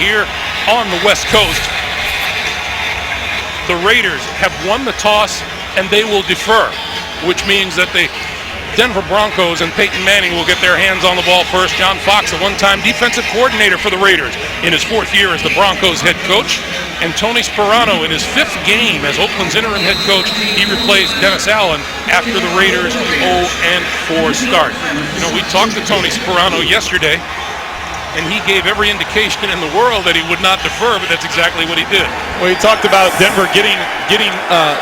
here on the West Coast. The Raiders have won the toss and they will defer, which means that the Denver Broncos and Peyton Manning will get their hands on the ball first. John Fox, a one-time defensive coordinator for the Raiders in his 4th year as the Broncos head coach. And Tony Sparano in his 5th game as Oakland's interim head coach. He replaced Dennis Allen after the Raiders' 0-4 start. You know, we talked to Tony Sparano yesterday, and he gave every indication in the world that he would not defer, but that's exactly what he did. Well, he talked about Denver getting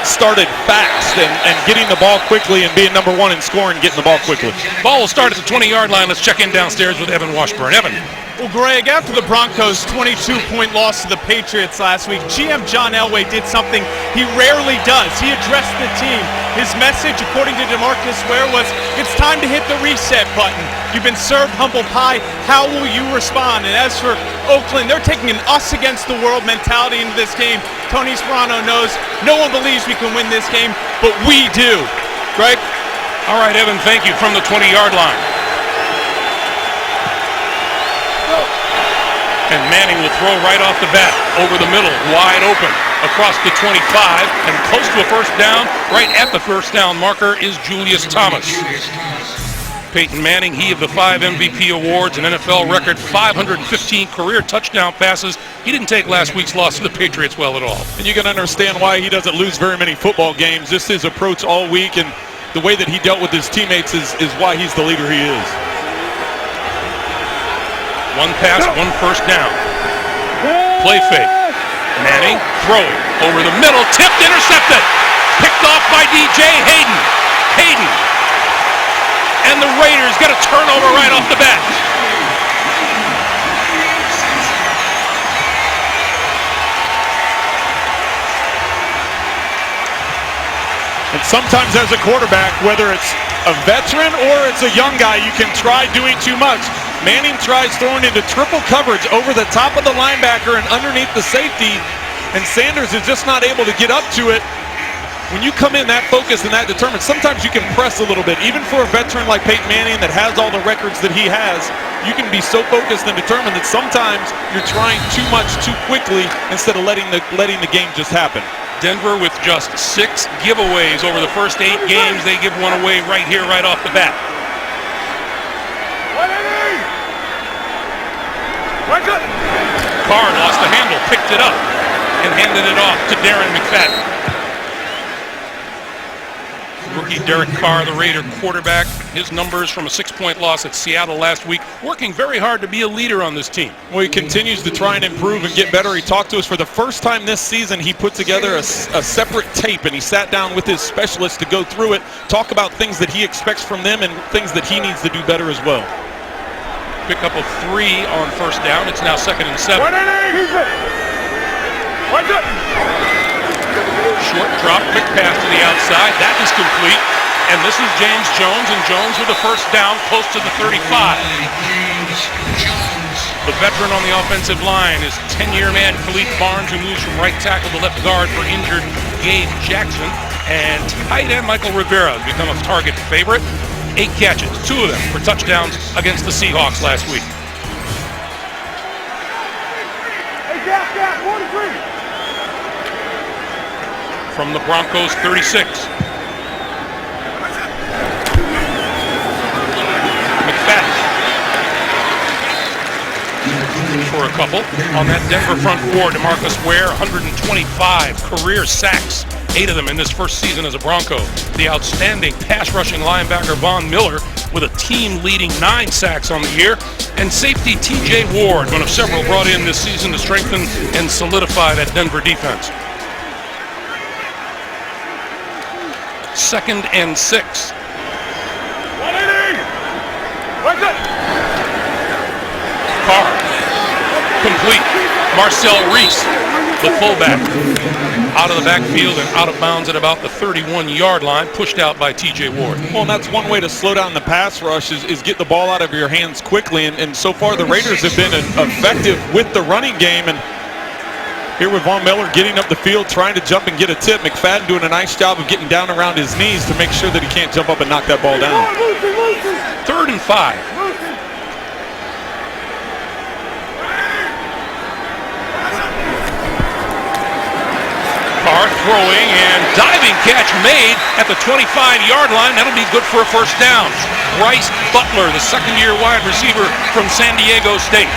started fast and getting the ball quickly and being number 1 in scoring, getting the ball quickly. Ball will start at the 20-yard line. Let's check in downstairs with Evan Washburn. Evan. Well, Greg, after the Broncos' 22-point loss to the Patriots last week, GM John Elway did something he rarely does. He addressed the team. His message, according to DeMarcus Ware, was, it's time to hit the reset button. You've been served humble pie. How will you respond? And as for Oakland, they're taking an us-against-the-world mentality into this game. Tony Sparano knows no one believes we can win this game, but we do. Greg? All right, Evan, thank you. From the 20-yard line. And Manning will throw right off the bat, over the middle, wide open, across the 25, and close to a first down. Right at the first down marker is Julius Thomas. Peyton Manning, he of the 5 MVP awards, an NFL record 515 career touchdown passes. He didn't take last week's loss to the Patriots well at all. And you can understand why he doesn't lose very many football games. Just his approach all week and the way that he dealt with his teammates is why he's the leader he is. One pass, one first down. Play fake. Manning throwing over the middle, tipped, intercepted. Picked off by DJ Hayden. Hayden. And the Raiders get a turnover right off the bat. And sometimes as a quarterback, whether it's a veteran or it's a young guy, you can try doing too much. Manning tries throwing into triple coverage over the top of the linebacker and underneath the safety, and Sanders is just not able to get up to it. When you come in that focused and that determined, sometimes you can press a little bit. Even for a veteran like Peyton Manning that has all the records that he has, you can be so focused and determined that sometimes you're trying too much too quickly instead of letting the game just happen. Denver with just 6 giveaways over the first 8 games. They give one away right here, right off the bat. Carr lost the handle, picked it up, and handed it off to Darren McFadden. Rookie Derek Carr, the Raider quarterback, his numbers from a 6-point loss at Seattle last week, working very hard to be a leader on this team. Well, he continues to try and improve and get better. He talked to us for the first time this season. He put together a separate tape, and he sat down with his specialist to go through it, talk about things that he expects from them and things that he needs to do better as well. Pickup of 3 on first down. It's now 2nd and 7. Short drop, quick pass to the outside. That is complete. And this is James Jones, and Jones with a first down close to the 35. The veteran on the offensive line is 10-year man Khalif Barnes, who moves from right tackle to left guard for injured Gabe Jackson. And tight end Michael Rivera has become a target favorite. 8 catches, 2 of them for touchdowns against the Seahawks last week. From the Broncos 36. McFadden for a couple. On that Denver front 4, DeMarcus Ware, 125 career sacks. 8 of them in this first season as a Bronco. The outstanding pass-rushing linebacker Von Miller with a team-leading 9 sacks on the year. And safety T.J. Ward, one of several brought in this season to strengthen and solidify that Denver defense. 2nd and 6. Carr, complete. Marcel Reese, the fullback, out of the backfield and out of bounds at about the 31-yard line, pushed out by T.J. Ward. Well, and that's one way to slow down the pass rush is get the ball out of your hands quickly, and so far the Raiders have been effective with the running game. And here with Von Miller getting up the field, trying to jump and get a tip. McFadden doing a nice job of getting down around his knees to make sure that he can't jump up and knock that ball down. 3rd and 5. throwing and diving catch made at the 25-yard line. That'll be good for a first down. Bryce Butler, the second-year wide receiver from San Diego State.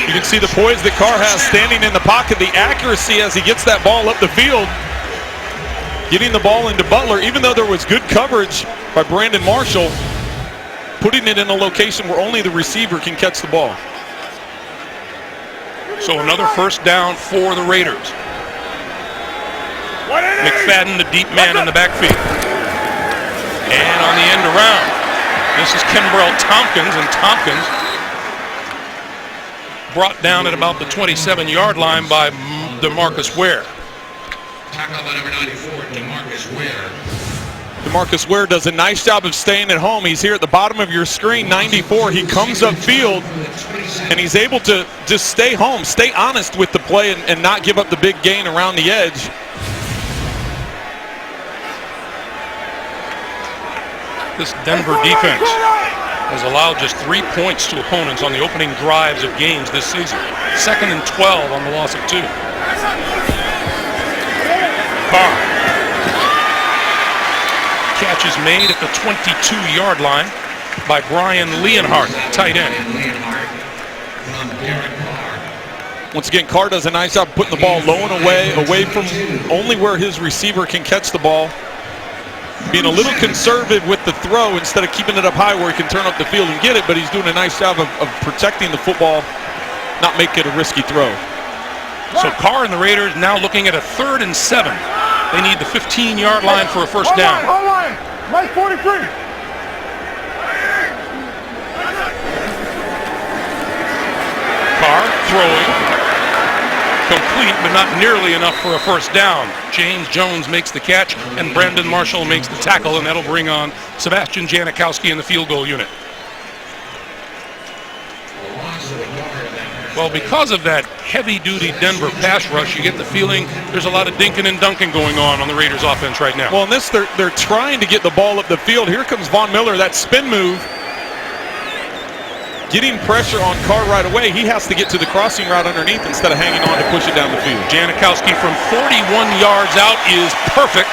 You can see the poise that Carr has standing in the pocket, the accuracy as he gets that ball up the field. Getting the ball into Butler, even though there was good coverage by Brandon Marshall, putting it in a location where only the receiver can catch the ball. So another first down for the Raiders. McFadden, the deep man in the backfield. And on the end around, this is Kenbrell Tompkins, and Tompkins brought down at about the 27-yard line by DeMarcus Ware. Tackle by number 94, DeMarcus Ware. DeMarcus Ware does a nice job of staying at home. He's here at the bottom of your screen, 94. He comes upfield, and he's able to just stay home, stay honest with the play, and not give up the big gain around the edge. This Denver defense has allowed just 3 points to opponents on the opening drives of games this season. 2nd and 12 on the loss of 2. Carr. Catch is made at the 22-yard line by Brian Leonhardt, tight end. Once again, Carr does a nice job putting the ball low and away from only where his receiver can catch the ball. Being a little conservative with the throw instead of keeping it up high where he can turn up the field and get it, but he's doing a nice job of protecting the football, not making it a risky throw. So Carr and the Raiders now looking at a 3rd and 7. They need the 15-yard line for a first down. Hold on, Mike 43. Carr throwing. Complete, but not nearly enough for a first down. James Jones makes the catch, and Brandon Marshall makes the tackle, and that'll bring on Sebastian Janikowski in the field goal unit. Well, because of that heavy-duty Denver pass rush, you get the feeling there's a lot of dinking and dunking going on the Raiders offense right now. Well, in this, they're trying to get the ball up the field. Here comes Von Miller, that spin move. Getting pressure on Carr right away. He has to get to the crossing route underneath instead of hanging on to push it down the field. Janikowski from 41 yards out is perfect.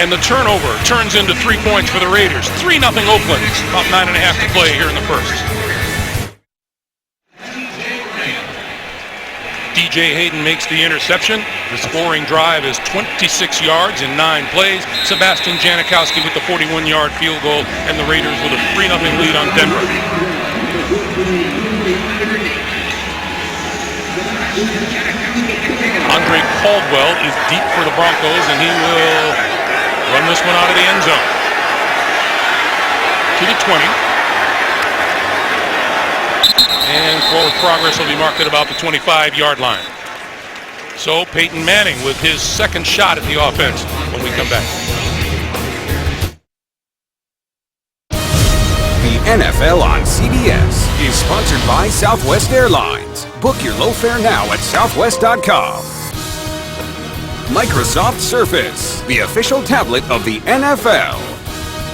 And the turnover turns into 3 points for the Raiders. 3-0 Oakland. About 9.5 to play here in the first. DJ Hayden makes the interception. The scoring drive is 26 yards in 9 plays. Sebastian Janikowski with the 41-yard field goal, and the Raiders with a 3-0 lead on Denver. Andre Caldwell is deep for the Broncos, and he will run this one out of the end zone. To the 20. And forward progress will be marked at about the 25-yard line. So Peyton Manning with his second shot at the offense when we come back. The NFL on CBS is sponsored by Southwest Airlines. Book your low fare now at southwest.com. Microsoft Surface, the official tablet of the NFL.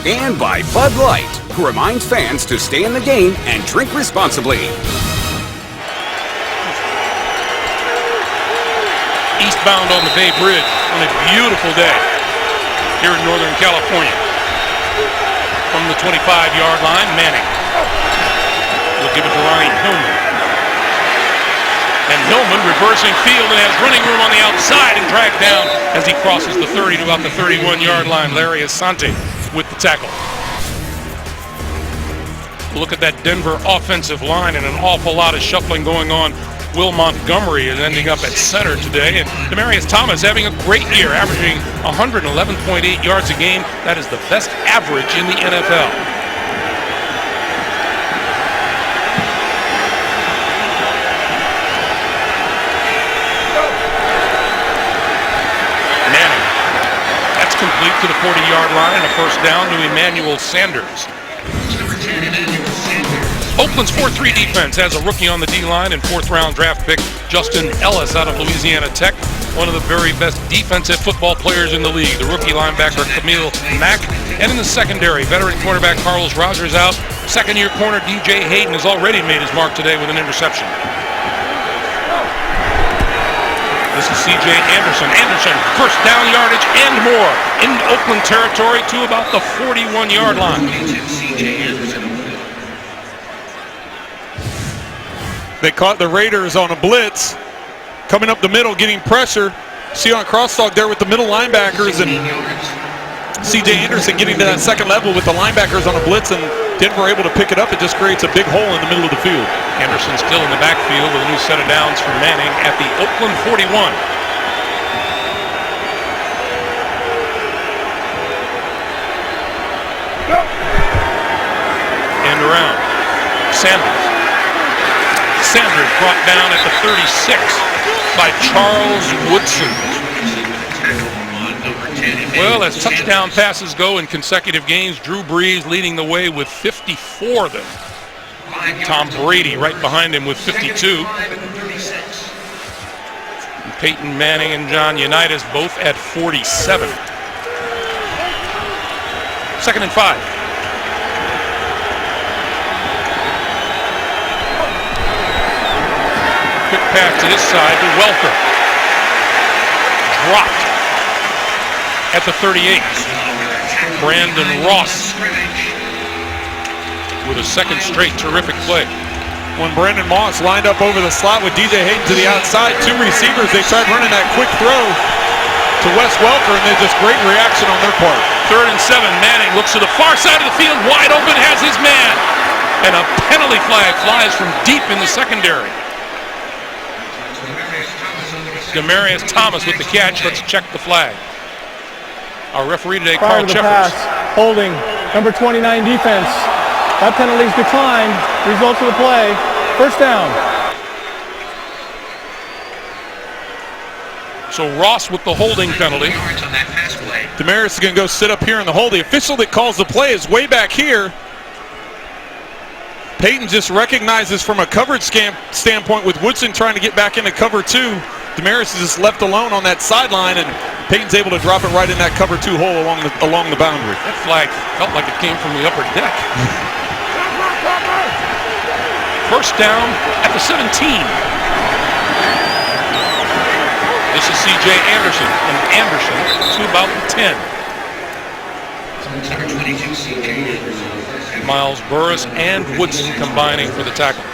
And by Bud Light, who reminds fans to stay in the game and drink responsibly. Eastbound on the Bay Bridge on a beautiful day here in Northern California. From the 25-yard line, Manning will give it to Ryan Hillman. And Hillman reversing field and has running room on the outside and dragged down as he crosses the 30 to about the 31-yard line. Larry Asante with the tackle. Look at that Denver offensive line and an awful lot of shuffling going on. Will Montgomery is ending up at center today, and Demaryius Thomas having a great year, averaging 111.8 yards a game. That is the best average in the NFL. Manning. That's complete to the 40-yard line and a first down to Emmanuel Sanders. Oakland's 4-3 defense has a rookie on the D-line and 4th-round draft pick Justin Ellis out of Louisiana Tech, one of the very best defensive football players in the league. The rookie linebacker Camille Mack, and in the secondary, veteran cornerback Carlos Rogers out, Second-year corner DJ Hayden has already made his mark today with an interception. This is C.J. Anderson. Anderson, first down yardage and more in Oakland territory to about the 41-yard line. They caught the Raiders on a blitz, coming up the middle, getting pressure. See on crosstalk there with the middle linebackers, and C.J. Anderson getting to that second level with the linebackers on a blitz, and Denver able to pick it up. It just creates a big hole in the middle of the field. Anderson still in the backfield with a new set of downs for Manning at the Oakland 41. End around. Sanders brought down at the 36 by Charles Woodson. Well, as touchdown passes go in consecutive games, Drew Brees leading the way with 54 of them. Tom Brady right behind him with 52. And Peyton Manning and John Unitas both at 47. 2nd and 5. Quick pass to this side to Welker. Dropped at the 38. Brandon Ross with a second straight terrific play. When Brandon Moss lined up over the slot with DJ Hayden to the outside, two receivers, they tried running that quick throw to Wes Welker, and there's just great reaction on their part. 3rd and 7. Manning looks to the far side of the field, wide open, has his man. And a penalty flag flies from deep in the secondary. Demarius Thomas with the catch. Let's check the flag. Our referee today, Carl Cheffers. Holding, number 29 defense. That penalty's declined. Results of the play, first down. So Ross with the holding penalty. Demarius is going to go sit up here in the hole. The official that calls the play is way back here. Peyton just recognizes from a coverage standpoint with Woodson trying to get back into cover 2. Demarius is just left alone on that sideline, and Peyton's able to drop it right in that cover 2 hole along the boundary. That flag felt like it came from the upper deck. First down at the 17. This is C.J. Anderson, and Anderson to about the 10. Miles Burris and Woodson combining for the tackle.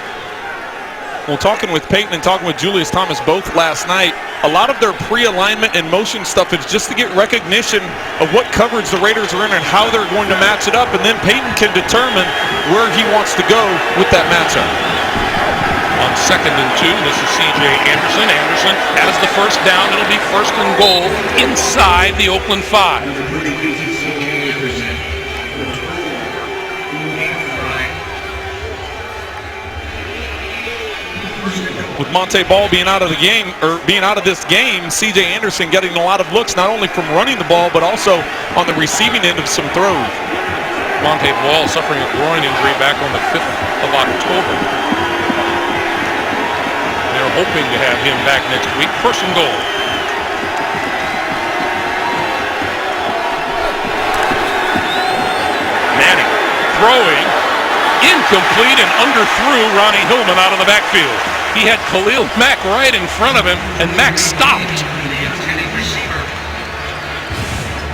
Well, talking with Peyton and talking with Julius Thomas both last night, a lot of their pre-alignment and motion stuff is just to get recognition of what coverage the Raiders are in and how they're going to match it up, and then Peyton can determine where he wants to go with that matchup. On 2nd and 2, this is C.J. Anderson. Anderson has the first down. It'll be 1st and goal inside the Oakland 5. With Monte Ball being out of the game, or being out of this game, C.J. Anderson getting a lot of looks, not only from running the ball, but also on the receiving end of some throws. Monte Ball suffering a groin injury back on the 5th of October. They're hoping to have him back next week. 1st and goal. Manning throwing, incomplete, and underthrew Ronnie Hillman out of the backfield. He had Khalil Mack right in front of him, and Mack stopped.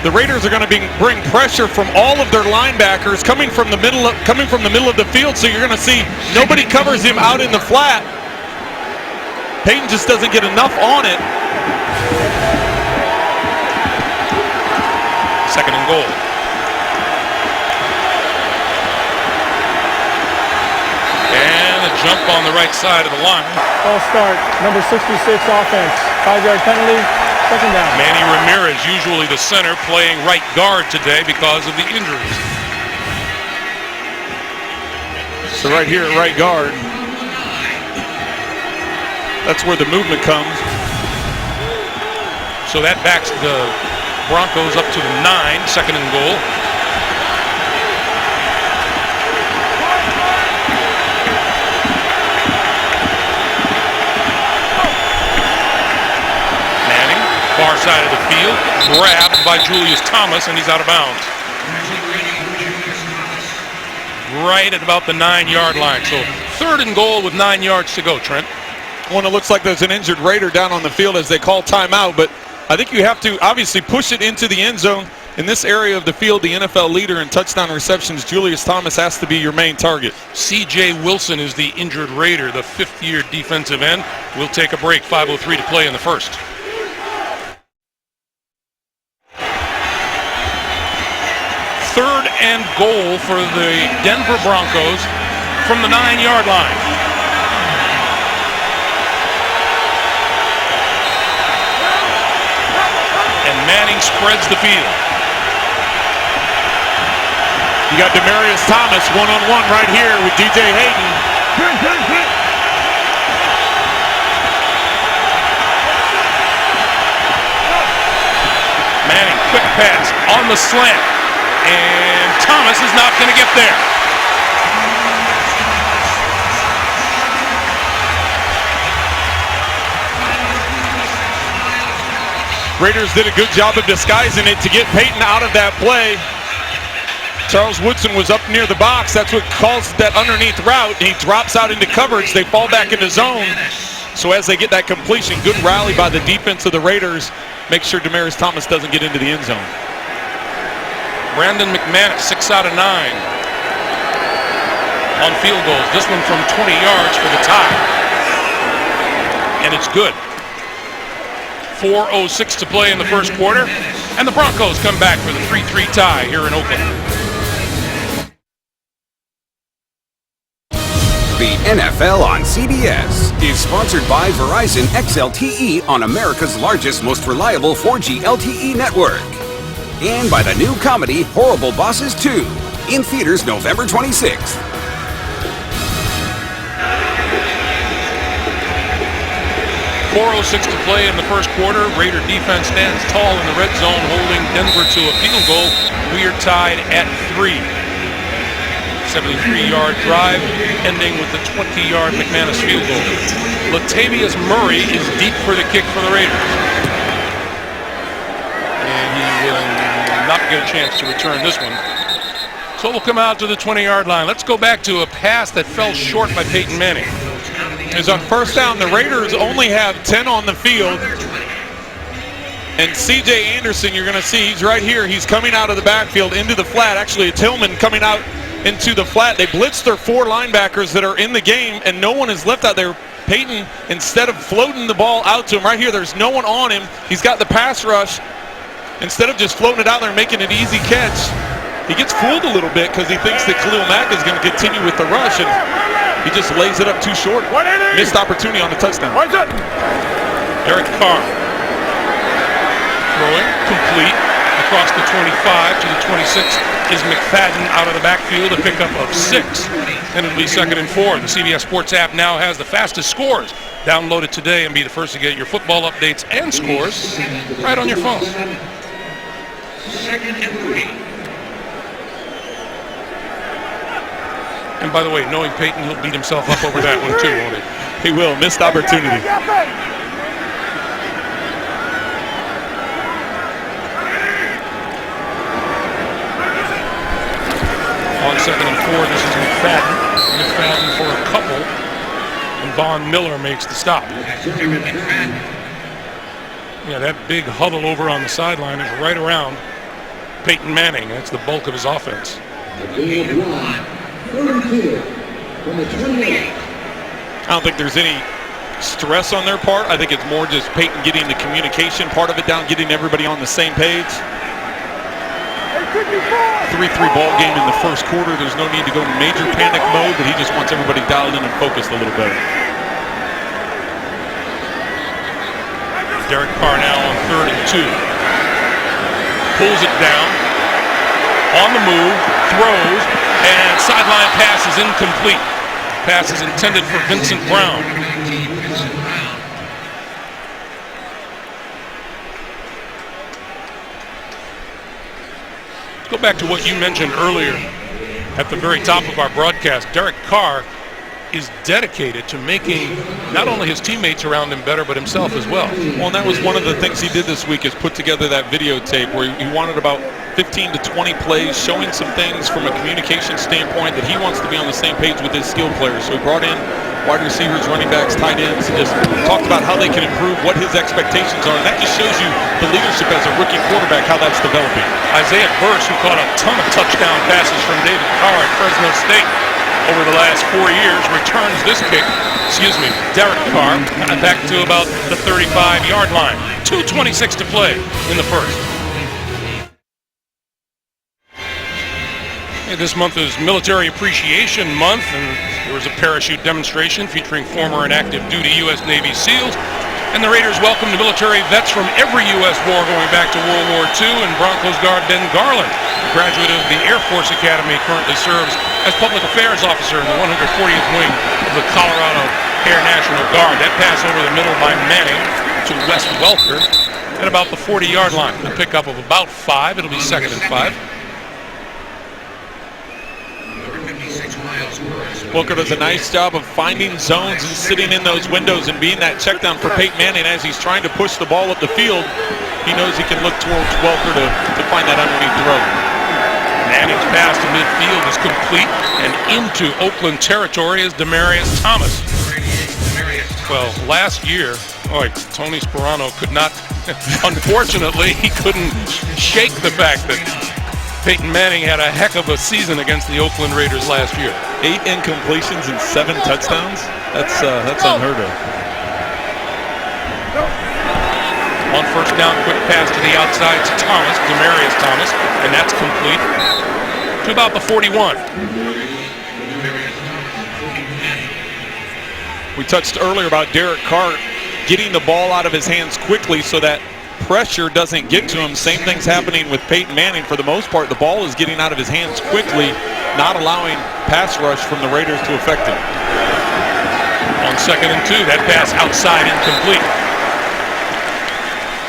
The Raiders are going to bring pressure from all of their linebackers coming from the middle of the field, so you're going to see nobody covers him out in the flat. Peyton just doesn't get enough on it. 2nd and goal. And a jump on the right side of the line. False start, number 66 offense. 5-yard penalty, 2nd down. Manny Ramirez, usually the center, playing right guard today because of the injuries. So right here at right guard, that's where the movement comes. So that backs the Broncos up to the 9, 2nd and goal. Manning, far side of the field, grabbed by Julius Thomas, and he's out of bounds. right at about the 9-yard line. So 3rd and goal with 9 yards to go, Trent. Well, it looks like there's an injured Raider down on the field as they call timeout, but I think you have to obviously push it into the end zone. In this area of the field, the NFL leader in touchdown receptions, Julius Thomas, has to be your main target. C.J. Wilson is the injured Raider, the 5th-year defensive end. We'll take a break. 5:03 to play in the first. Third and goal for the Denver Broncos from the 9-yard line. And Manning spreads the field. You got Demaryius Thomas one-on-one right here with DJ Hayden. Manning, quick pass on the slant. And Thomas is not going to get there. Raiders did a good job of disguising it to get Peyton out of that play. Charles Woodson was up near the box. That's what caused that underneath route. He drops out into coverage. They fall back into zone. So as they get that completion, good rally by the defense of the Raiders. Make sure Demaryius Thomas doesn't get into the end zone. Brandon McManus, 6 out of 9 on field goals. This one from 20 yards for the tie. And it's good. 4:06 to play in the first quarter. And the Broncos come back for the 3-3 tie here in Oakland. The NFL on CBS is sponsored by Verizon XLTE on America's largest, most reliable 4G LTE network. And by the new comedy Horrible Bosses 2, in theaters November 26th. .406 to play in the first quarter. Raider defense stands tall in the red zone, holding Denver to a field goal. We are tied at 3. 73-yard drive, ending with the 20-yard McManus field goal. Latavius Murray is deep for the kick for the Raiders. And he will not get a chance to return this one. So we'll come out to the 20-yard line. Let's go back to a pass that fell short by Peyton Manning. As on first down, the Raiders only have 10 on the field. And C.J. Anderson, you're going to see, he's right here. He's coming out of the backfield into the flat. Actually, it's Tillman coming out into the flat. They blitzed their 4 linebackers that are in the game, and no one is left out there. Peyton, instead of floating the ball out to him, right here, there's no one on him. He's got the pass rush. Instead of just floating it out there and making an easy catch, he gets fooled a little bit because he thinks that Khalil Mack is going to continue with the rush, and he just lays it up too short. Missed opportunity on the touchdown. Derek Carr throwing, complete, across the 25 to the 26 is McFadden out of the backfield, a pickup of 6. And it'll be 2nd and 4. The CBS Sports app now has the fastest scores. Download it today and be the first to get your football updates and scores right on your phone. 2nd and 3. And by the way, knowing Peyton, he'll beat himself up over that one too, won't he? He will. Missed opportunity. On 2nd and 4, this is McFadden. McFadden for a couple. And Von Miller makes the stop. Yeah, that big huddle over on the sideline is right around Peyton Manning. That's the bulk of his offense. I don't think there's any stress on their part. I think it's more just Peyton getting the communication part of it down, getting everybody on the same page. 3-3 ball game in the first quarter. There's no need to go in major panic mode, but he just wants everybody dialed in and focused a little better. Derek Carr now on 3rd and 2. Pulls it down. On the move, throws, and sideline pass is incomplete. Pass is intended for Vincent Brown. Let's go back to what you mentioned earlier at the very top of our broadcast. Derek Carr is dedicated to making not only his teammates around him better, but himself as well. Well, and that was one of the things he did this week, is put together that videotape where he wanted about 15 to 20 plays, showing some things from a communication standpoint that he wants to be on the same page with his skill players. So he brought in wide receivers, running backs, tight ends, and just talked about how they can improve, what his expectations are. And that just shows you the leadership as a rookie quarterback, how that's developing. Isaiah Burse, who caught a ton of touchdown passes from David Carr at Fresno State over the last 4 years, returns this kick, Derek Carr, back to about the 35-yard line. 2:26 to play in the first. Hey, this month is Military Appreciation Month, and there was a parachute demonstration featuring former and active duty U.S. Navy SEALs. And the Raiders welcomed military vets from every U.S. war going back to World War II, and Broncos guard Ben Garland, a graduate of the Air Force Academy, currently serves as Public Affairs Officer in the 140th Wing of the Colorado Air National Guard. That pass over the middle by Manning to Wes Welker at about the 40-yard line. A pickup of about 5. It'll be 2nd and 5. Booker does a nice job of finding zones and sitting in those windows and being that check down for Peyton Manning as he's trying to push the ball up the field. He knows he can look towards Welker to find that underneath throw. Manning's pass to midfield is complete, and into Oakland territory is Demaryius Thomas. Well, last year, Tony Sperano could not, unfortunately, he couldn't shake the fact that Peyton Manning had a heck of a season against the Oakland Raiders last year. 8 incompletions and 7 touchdowns. That's unheard of. On first down, quick pass to the outside to Thomas, Demaryius Thomas, and that's complete to about the 41. We touched earlier about Derek Carr getting the ball out of his hands quickly so that pressure doesn't get to him. Same thing's happening with Peyton Manning. For the most part, the ball is getting out of his hands quickly, not allowing pass rush from the Raiders to affect him. On 2nd and 2, that pass outside incomplete.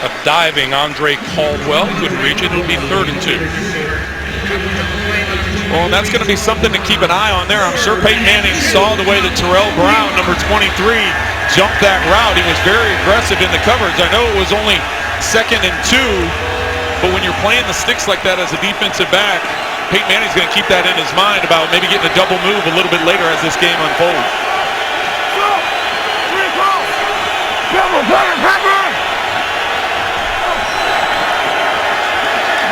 A diving Andre Caldwell couldn't reach it. It'll be 3rd and 2. Well, and that's going to be something to keep an eye on there. I'm sure Peyton Manning saw the way that Terrell Brown, number 23, jumped that route. He was very aggressive in the coverage. I know it was only 2nd and 2, but when you're playing the sticks like that as a defensive back, Peyton Manning's going to keep that in his mind about maybe getting a double move a little bit later as this game unfolds.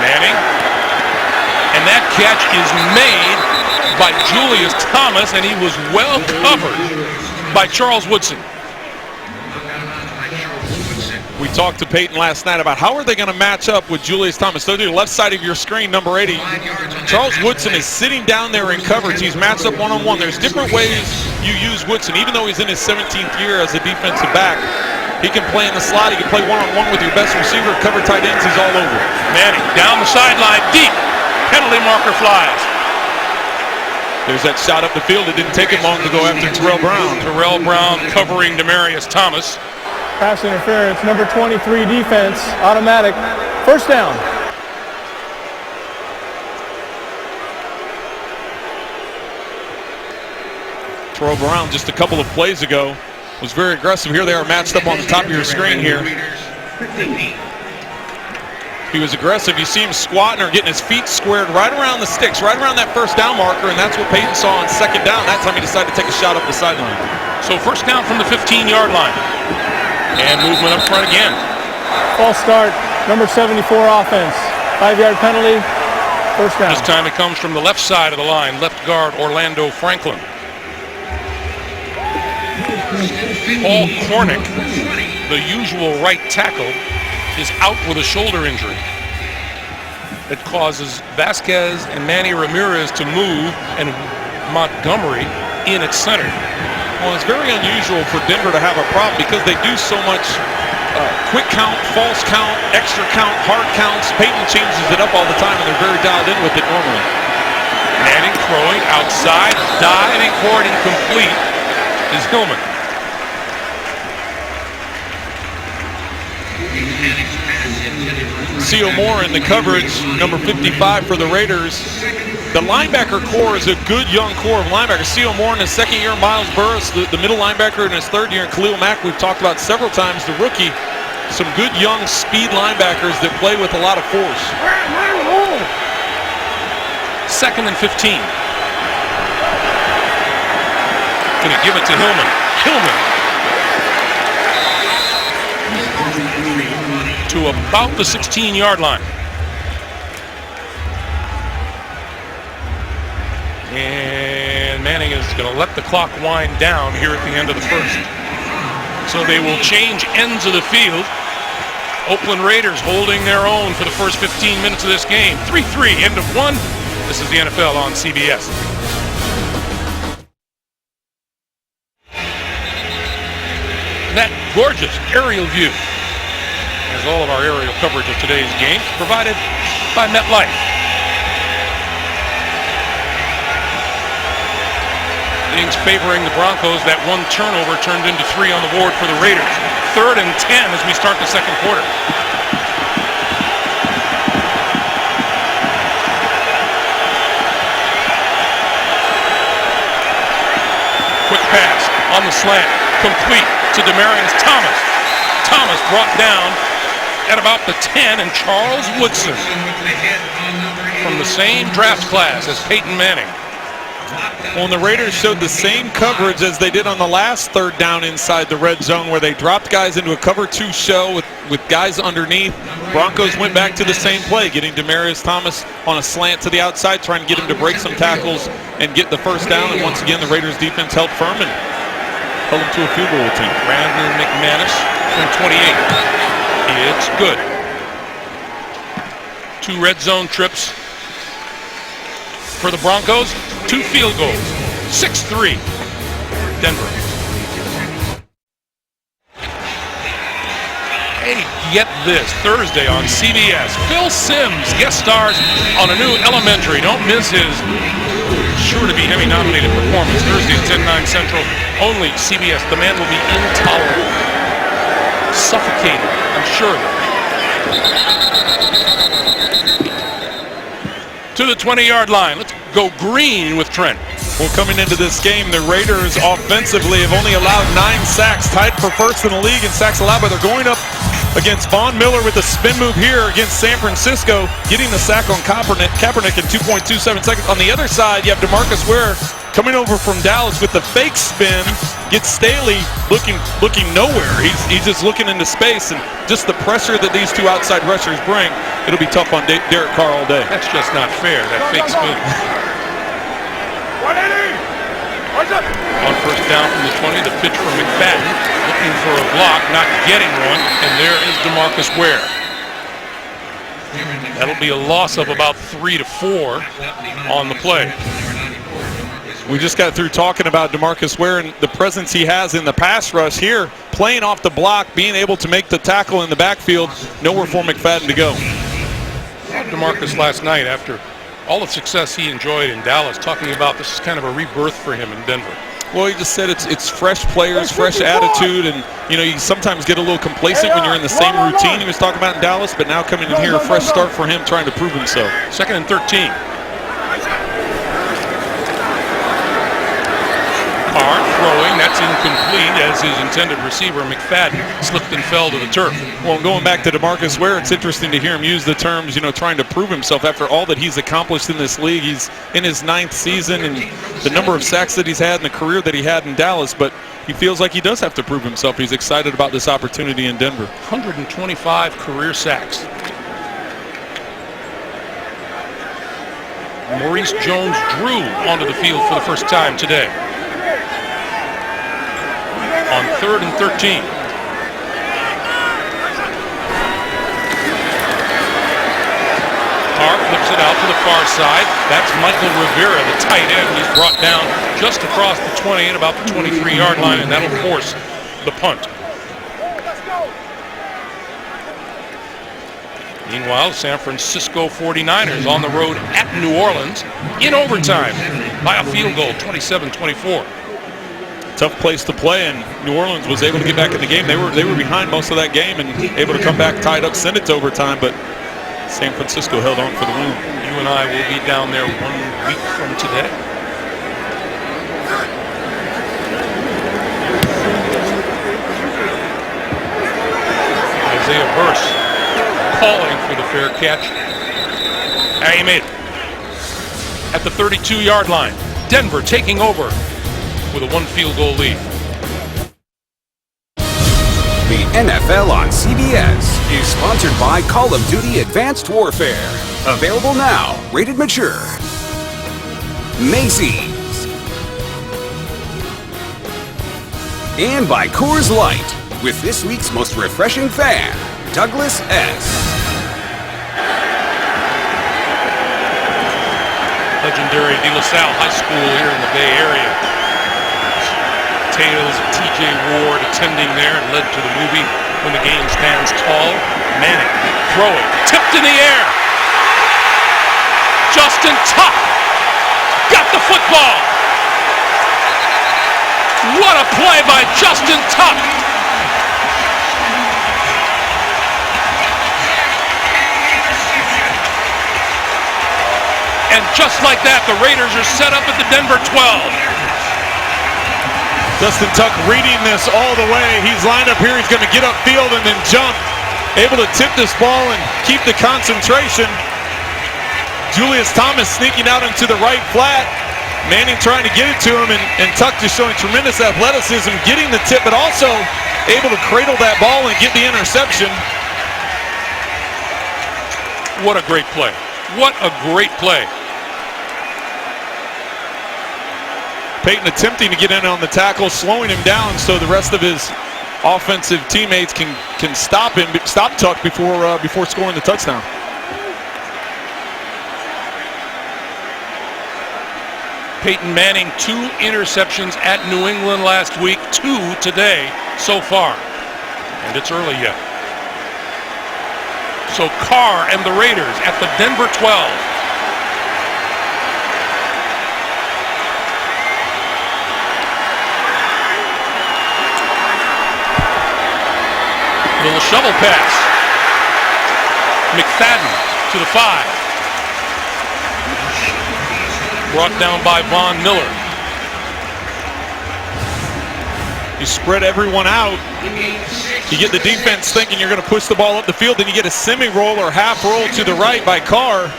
Manning, and that catch is made by Julius Thomas, and he was well covered by Charles Woodson. We talked to Peyton last night about how are they going to match up with Julius Thomas. So to the left side of your screen, number 80, Charles Woodson is sitting down there in coverage. He's matched up one-on-one. There's different ways you use Woodson. Even though he's in his 17th year as a defensive back, he can play in the slot. He can play one-on-one with your best receiver. Cover tight ends, he's all over. Manning down the sideline, deep. Penalty marker flies. There's that shot up the field. It didn't take him long to go after Terrell Brown. Terrell Brown covering Demaryius Thomas. Pass interference, number 23 defense, automatic, 1st down. Terrell Brown just a couple of plays ago was very aggressive. Here they are matched up on the top of your screen here. He was aggressive. You see him squatting or getting his feet squared right around the sticks, right around that 1st down marker, and that's what Peyton saw on 2nd down. That time he decided to take a shot up the sideline. So 1st down from the 15-yard line. And movement up front again. False start, number 74 offense. 5-yard penalty, 1st down. This time it comes from the left side of the line, left guard Orlando Franklin. Paul Cornick, the usual right tackle, is out with a shoulder injury. It causes Vasquez and Manny Ramirez to move and Montgomery in at center. Well, it's very unusual for Denver to have a problem because they do so much quick count, false count, extra count, hard counts. Peyton changes it up all the time, and they're very dialed in with it normally. Manning throwing outside, diving for it, incomplete is Hillman. C.O. Moore in the coverage, number 55 for the Raiders. The linebacker core is a good young core of linebackers. C.O. Moore in his 2nd year, Miles Burris, the middle linebacker in his 3rd year, and Khalil Mack, we've talked about several times, the rookie. Some good young speed linebackers that play with a lot of force. 2nd and 15. Gonna give it to Hillman. Hillman to about the 16-yard line. And Manning is going to let the clock wind down here at the end of the first. So they will change ends of the field. Oakland Raiders holding their own for the first 15 minutes of this game. 3-3, end of one. This is the NFL on CBS. That gorgeous aerial view, as all of our aerial coverage of today's game, provided by MetLife. Things favoring the Broncos. That one turnover turned into 3 on the board for the Raiders. 3rd and 10 as we start the second quarter. Quick pass on the slant, complete to Demaryius Thomas. Thomas brought down at about the 10, and Charles Woodson from the same draft class as Peyton Manning. Well, and the Raiders showed the same coverage as they did on the last 3rd down inside the red zone, where they dropped guys into a cover 2 show with guys underneath. Broncos went back to the same play, getting Demaryius Thomas on a slant to the outside, trying to get him to break some tackles and get the first down. And once again, the Raiders defense held firm and held him to a field goal attempt. Brandon McManus from 28. It's good. 2 red zone trips for the Broncos, 2 field goals, 6-3, Denver. Hey, get this, Thursday on CBS, Phil Simms guest stars on a new Elementary. Don't miss his sure-to-be Emmy-nominated performance Thursday at 10/9 Central, only CBS. The man will be intolerable, suffocated, I'm sure of it. To the 20-yard line. Let's go green with Trent. Well, coming into this game, the Raiders offensively have only allowed 9 sacks, tied for first in the league in sacks allowed, but they're going up against Von Miller with a spin move here against San Francisco, getting the sack on Kaepernick in 2.27 seconds. On the other side, you have DeMarcus Ware coming over from Dallas with the fake spin, gets Staley looking nowhere. He's just looking into space, and just the pressure that these 2 outside rushers bring, it'll be tough on Derek Carr all day. That's just not fair, that fake spin. On first down from the 20, the pitch from McFadden, looking for a block, not getting one, and there is DeMarcus Ware. That'll be a loss of about 3 to 4 on the play. We just got through talking about DeMarcus Ware and the presence he has in the pass rush here, playing off the block, being able to make the tackle in the backfield. Nowhere for McFadden to go. DeMarcus last night, after all the success he enjoyed in Dallas, talking about this is kind of a rebirth for him in Denver. Well, he just said it's fresh players, fresh attitude, and you sometimes get a little complacent when you're in the same routine he was talking about in Dallas, but now coming in here, a fresh start for him, trying to prove himself. 2nd and 13. Carr throwing, that's incomplete, as his intended receiver, McFadden, slipped and fell to the turf. Well, going back to DeMarcus Ware, it's interesting to hear him use the terms, trying to prove himself after all that he's accomplished in this league. He's in his 9th season, and the number of sacks that he's had and the career that he had in Dallas, but he feels like he does have to prove himself. He's excited about this opportunity in Denver. 125 career sacks. Maurice Jones-Drew onto the field for the first time today. On 3rd and 13. Carr flips it out to the far side. That's Michael Rivera, the tight end. He's brought down just across the 20 at about the 23-yard line, and that'll force the punt. Meanwhile, San Francisco 49ers on the road at New Orleans in overtime by a field goal, 27-24. Tough place to play, and New Orleans was able to get back in the game. They were behind most of that game and able to come back tied up, send it to overtime, but San Francisco held on for the win. You and I will be down there 1 week from today. Isaiah Burse calling for the fair catch. He made it. at the 32-yard line. Denver taking over with a 1 field goal lead. The NFL on CBS is sponsored by Call of Duty Advanced Warfare. Available now, rated mature. Macy's. And by Coors Light, with this week's most refreshing fan, Douglas S. Legendary De La Salle High School here in the Bay Area. Tales of T.J. Ward attending there and led to the movie When the Game Stands Tall. Manning throwing, tipped in the air. Justin Tuck got the football. What a play by Justin Tuck. And just like that, the Raiders are set up at the Denver 12. Justin Tuck reading this all the way. He's lined up here. He's going to get upfield and then jump. Able to tip this ball and keep the concentration. Julius Thomas sneaking out into the right flat. Manning trying to get it to him, and Tuck just showing tremendous athleticism, getting the tip, but also able to cradle that ball and get the interception. What a great play. What a great play. Peyton attempting to get in on the tackle, slowing him down so the rest of his offensive teammates can stop Tuck before scoring the touchdown. Peyton Manning, 2 interceptions at New England last week, 2 today so far. And it's early yet. So Carr and the Raiders at the Denver 12. Little shovel pass. McFadden to the 5. Brought down by Von Miller. You spread everyone out. You get the defense thinking you're going to push the ball up the field, then you get a semi-roll or half roll to the right by Carr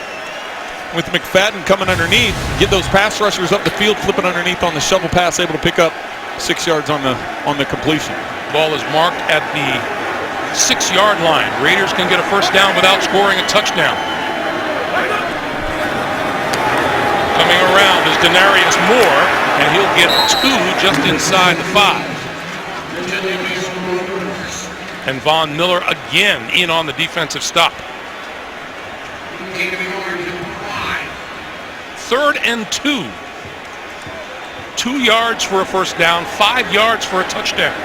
with McFadden coming underneath. Get those pass rushers up the field, flipping underneath on the shovel pass, able to pick up 6 yards on the completion. Ball is marked at the 6-yard line. Raiders can get a first down without scoring a touchdown. Coming around is Denarius Moore, and he'll get 2 just inside the 5. And Von Miller again in on the defensive stop. 3rd and 2. 2 yards for a first down, 5 yards for a touchdown.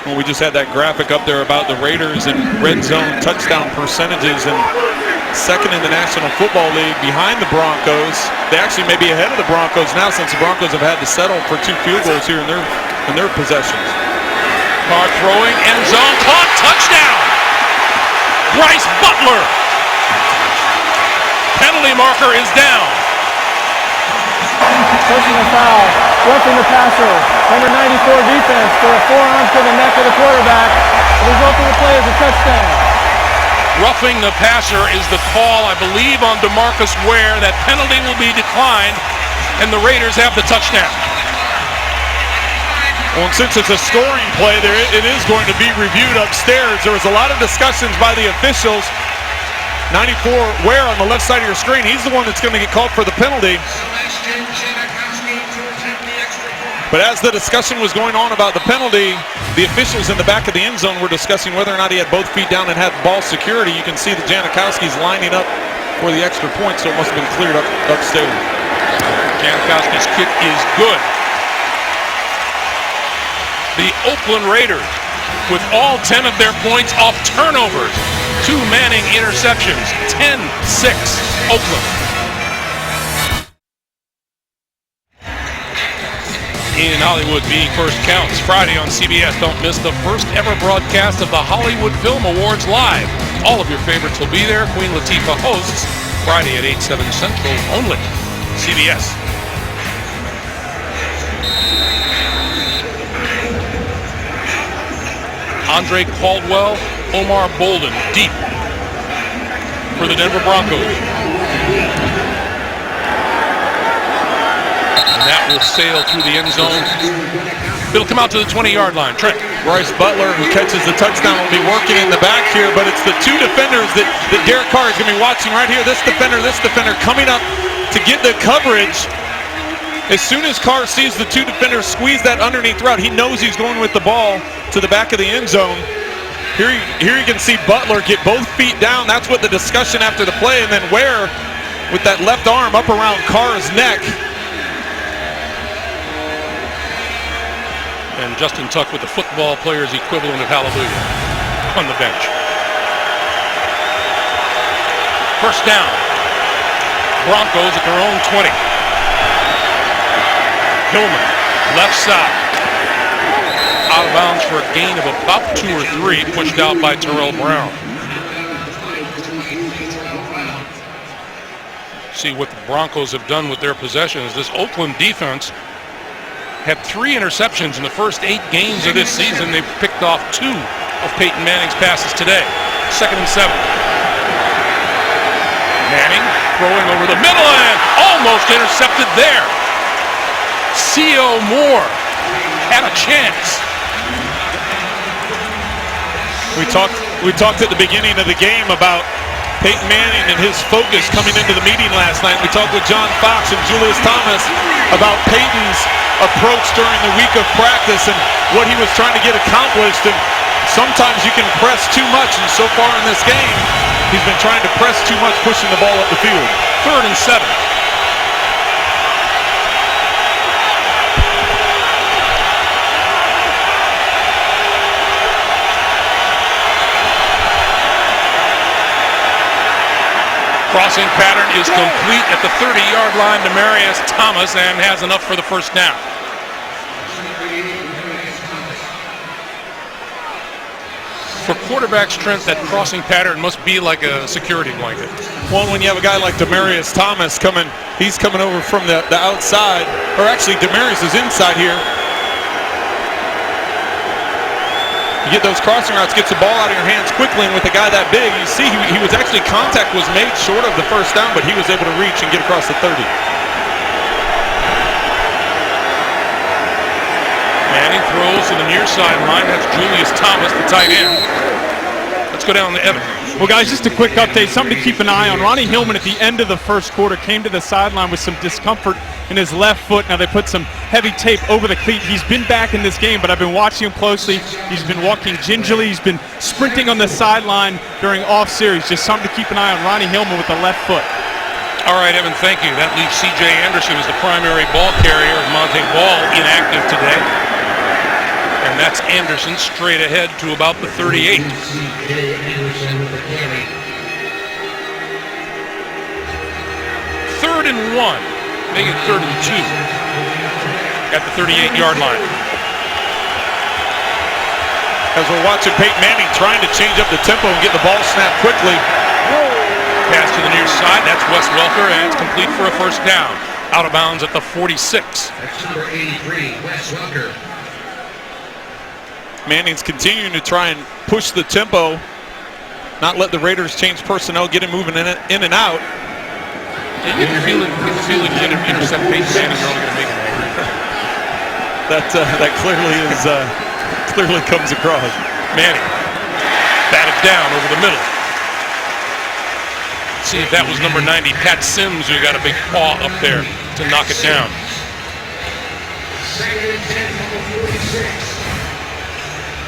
Well, we just had that graphic up there about the Raiders and red zone touchdown percentages, and second in the National Football League behind the Broncos. They actually may be ahead of the Broncos now since the Broncos have had to settle for 2 field goals here in their possessions. Carr throwing, end zone, caught, touchdown! Bryce Butler. Penalty marker is down. Personal foul, roughing the passer. Number 94 defense for a forearm to the neck of the quarterback. The result of the play is a touchdown. Roughing the passer is the call, I believe, on DeMarcus Ware. That penalty will be declined, and the Raiders have the touchdown. Well, and since it's a scoring play, it is going to be reviewed upstairs. There was a lot of discussions by the officials. 94 Ware on the left side of your screen. He's the one that's going to get called for the penalty. But as the discussion was going on about the penalty, the officials in the back of the end zone were discussing whether or not he had both feet down and had ball security. You can see the Janikowski's lining up for the extra point, so it must have been cleared up upstairs. Janikowski's kick is good. The Oakland Raiders, with all 10 of their points off turnovers, 2 Manning interceptions, 10-6 Oakland. In Hollywood, being first counts Friday on CBS. Don't miss the first ever broadcast of the Hollywood Film Awards live. All of your favorites will be there. Queen Latifah hosts Friday at 8/7 Central only. CBS. Andre Caldwell, Omar Bolden deep for the Denver Broncos. that will sail through the end zone. It'll come out to the 20-yard line. Trent. Bryce Butler, who catches the touchdown, will be working in the back here, but it's the two defenders that Derek Carr is going to be watching right here. This defender coming up to get the coverage. As soon as Carr sees the two defenders squeeze that underneath route, he knows he's going with the ball to the back of the end zone. Here you can see Butler get both feet down. That's what the discussion after the play, and then Ware with that left arm up around Carr's neck. And Justin Tuck with the football player's equivalent of hallelujah on the bench. First down. Broncos at their own 20. Hillman, left side. Out of bounds for a gain of about 2 or 3, pushed out by Terrell Brown. See what the Broncos have done with their possessions. This Oakland defense had 3 interceptions in the first 8 games of this season. They've picked off 2 of Peyton Manning's passes today. 2nd and 7. Manning throwing over the middle and almost intercepted there. C.O. Moore had a chance. We talked at the beginning of the game about Peyton Manning and his focus coming into the meeting last night. We talked with John Fox and Julius Thomas about Peyton's approach during the week of practice and what he was trying to get accomplished. And sometimes you can press too much, and so far in this game, he's been trying to press too much, pushing the ball up the field. 3rd and 7. Crossing pattern is complete at the 30-yard line to Demarius Thomas and has enough for the first down. For quarterbacks, Trent, that crossing pattern must be like a security blanket. Well, when you have a guy like Demarius Thomas he's coming over from the outside, or actually Demarius is inside here. You get those crossing routes, gets the ball out of your hands quickly, and with a guy that big, you see he was actually, contact was made short of the first down, but he was able to reach and get across the 30. Manning throws to the near sideline. That's Julius Thomas, the tight end. Let's go down to Evan. Well, guys, just a quick update, something to keep an eye on. Ronnie Hillman at the end of the first quarter came to the sideline with some discomfort in his left foot. Now they put some heavy tape over the cleat. He's been back in this game, but I've been watching him closely. He's been walking gingerly. He's been sprinting on the sideline during off series. Just something to keep an eye on. Ronnie Hillman with the left foot. All right, Evan, thank you. That leaves C.J. Anderson as the primary ball carrier. Monte Ball inactive today. And that's Anderson straight ahead to about the 38. Third and 1. Make it 3rd and 2. At the 38-yard line. As we're watching Peyton Manning trying to change up the tempo and get the ball snapped quickly. Pass to the near side. That's Wes Welker, and it's complete for a first down. Out of bounds at the 46. That's number 83, Wes Welker. Manning's continuing to try and push the tempo, not let the Raiders change personnel, get him moving in and out. You get the feeling you get him intercept Peyton Manning, you're only going to make him angry. That clearly comes across. Manning batted down over the middle. See if that was number 90, Pat Sims, who got a big paw up there to knock it down.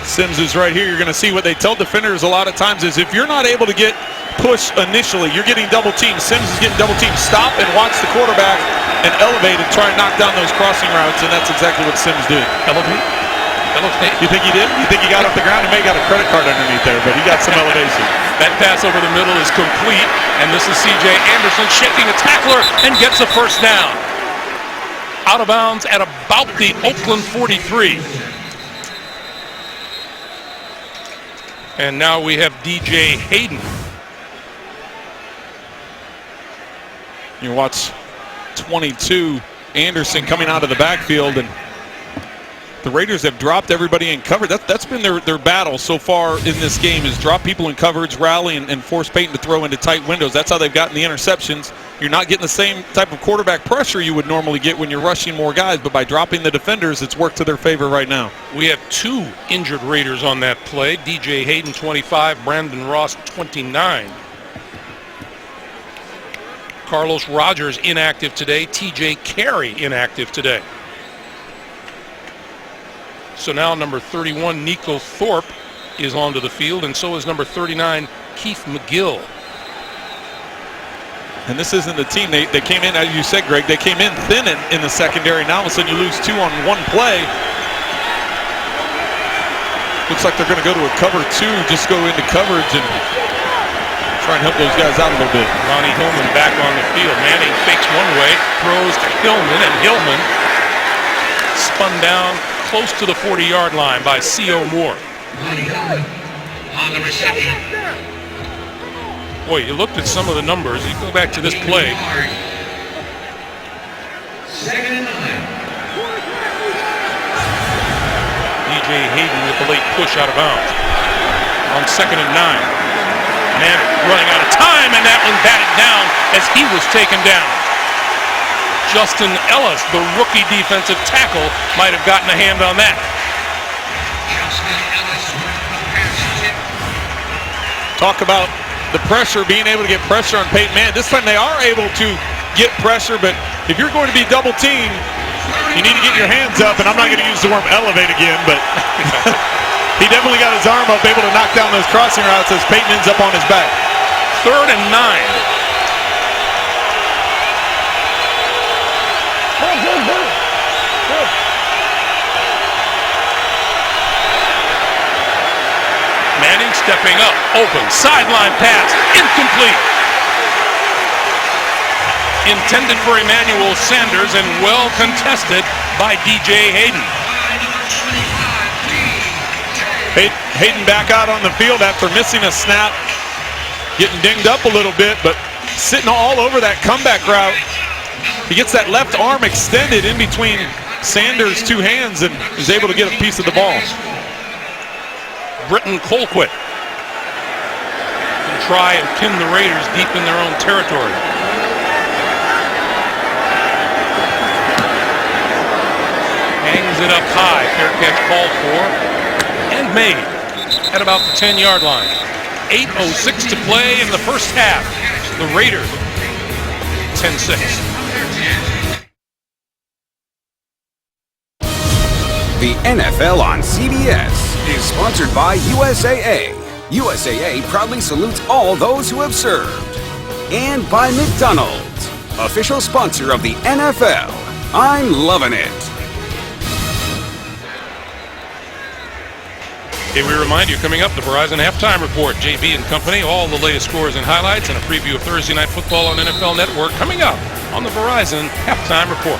Sims is right here. You're going to see what they tell defenders a lot of times is if you're not able to get push initially, you're getting double teamed. Sims is getting double teamed. Stop and watch the quarterback and elevate and try and knock down those crossing routes, and that's exactly what Sims did. Elevate? You think he did? You think he got off the ground? He may have got a credit card underneath there, but he got some elevation. That pass over the middle is complete, and this is C.J. Anderson shaking a tackler and gets a first down. Out of bounds at about the Oakland 43. And now we have DJ Hayden. You watch 22 Anderson coming out of the backfield and The Raiders have dropped everybody in coverage. That's been their battle so far in this game, is drop people in coverage, rally, and force Peyton to throw into tight windows. That's how they've gotten the interceptions. You're not getting the same type of quarterback pressure you would normally get when you're rushing more guys, but by dropping the defenders, it's worked to their favor right now. We have 2 injured Raiders on that play. DJ Hayden, 25, Brandon Ross, 29. Carlos Rogers inactive today. TJ Carey inactive today. So now number 31, Nico Thorpe, is onto the field, and so is number 39, Keith McGill. And this isn't the team. They came in, as you said, Greg, they came in thin in the secondary. Now all of a sudden you lose 2 on one play. Looks like they're going to go to a cover 2, just go into coverage and try and help those guys out a little bit. Ronnie Hillman back on the field. Manning fakes one way, throws to Hillman, and Hillman spun down close to the 40-yard line by C.O. Moore. Ronnie Hillman on the reception. Boy, you looked at some of the numbers. You go back to this play. 2nd and 9. DJ Hayden with the late push out of bounds. On 2nd and 9. Manning running out of time, and that one batted down as he was taken down. Justin Ellis, the rookie defensive tackle, might have gotten a hand on that. Talk about the pressure, being able to get pressure on Peyton Manning. This time they are able to get pressure, but if you're going to be double teamed, you need to get your hands up, and I'm not going to use the word elevate again, but he definitely got his arm up, able to knock down those crossing routes as Peyton ends up on his back. 3rd and 9. Manning stepping up, open, sideline pass, incomplete. Intended for Emmanuel Sanders and well contested by DJ Hayden. Hayden back out on the field after missing a snap, getting dinged up a little bit, but sitting all over that comeback route. He gets that left arm extended in between Sanders' 2 hands and is able to get a piece of the ball. Britton Colquitt can try and pin the Raiders deep in their own territory. Hangs it up high. Fair catch called for and made at about the 10-yard line. 8:06 to play in the first half. The Raiders 10-6. The NFL on CBS is sponsored by USAA. USAA proudly salutes all those who have served. And by McDonald's, official sponsor of the NFL. I'm loving it. Okay, we remind you, coming up, the Verizon Halftime Report. JB and company, all the latest scores and highlights, and a preview of Thursday Night Football on NFL Network coming up on the Verizon Halftime Report.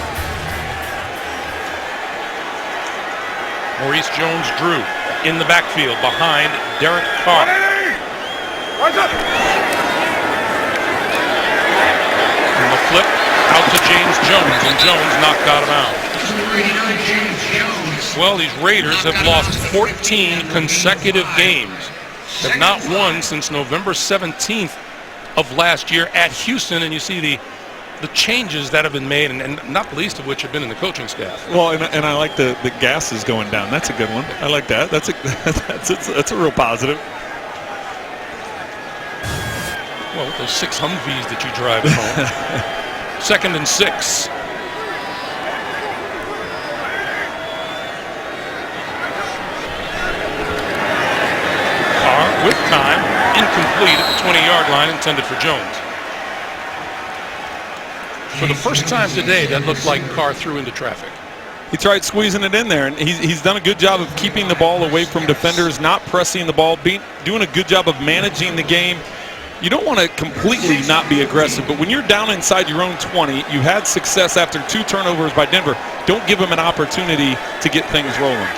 Maurice Jones-Drew in the backfield behind Derek Carr. And the flip out to James Jones, and Jones knocked out of bounds. Well, these Raiders have lost 14 consecutive games. Have not won since November 17th of last year at Houston, and you see the changes that have been made, and not the least of which have been in the coaching staff. Well, and I like the gas is going down. That's a good one. I like that. That's a real positive. Well, those 6 Humvees that you drive at home. 2nd and 6. Carr with time, incomplete at the 20-yard line, intended for Jones. For the first time today, that looked like Carr threw into traffic. He tried squeezing it in there, and he's done a good job of keeping the ball away from defenders, not pressing the ball, doing a good job of managing the game. You don't want to completely not be aggressive, but when you're down inside your own 20, you had success after 2 turnovers by Denver. Don't give them an opportunity to get things rolling.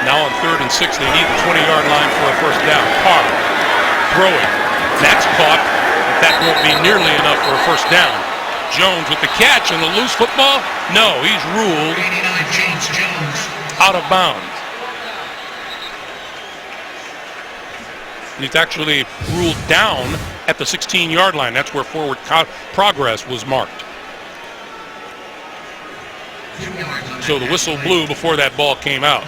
Now on 3rd and 6, they need the 20-yard line for a first down. Carr throwing. That's caught, but that won't be nearly enough for a first down. Jones with the catch and the loose football. No, he's ruled 89, James Jones. out of bounds. He's actually ruled down at the 16-yard line. That's where forward progress was marked. So the whistle blew before that ball came out.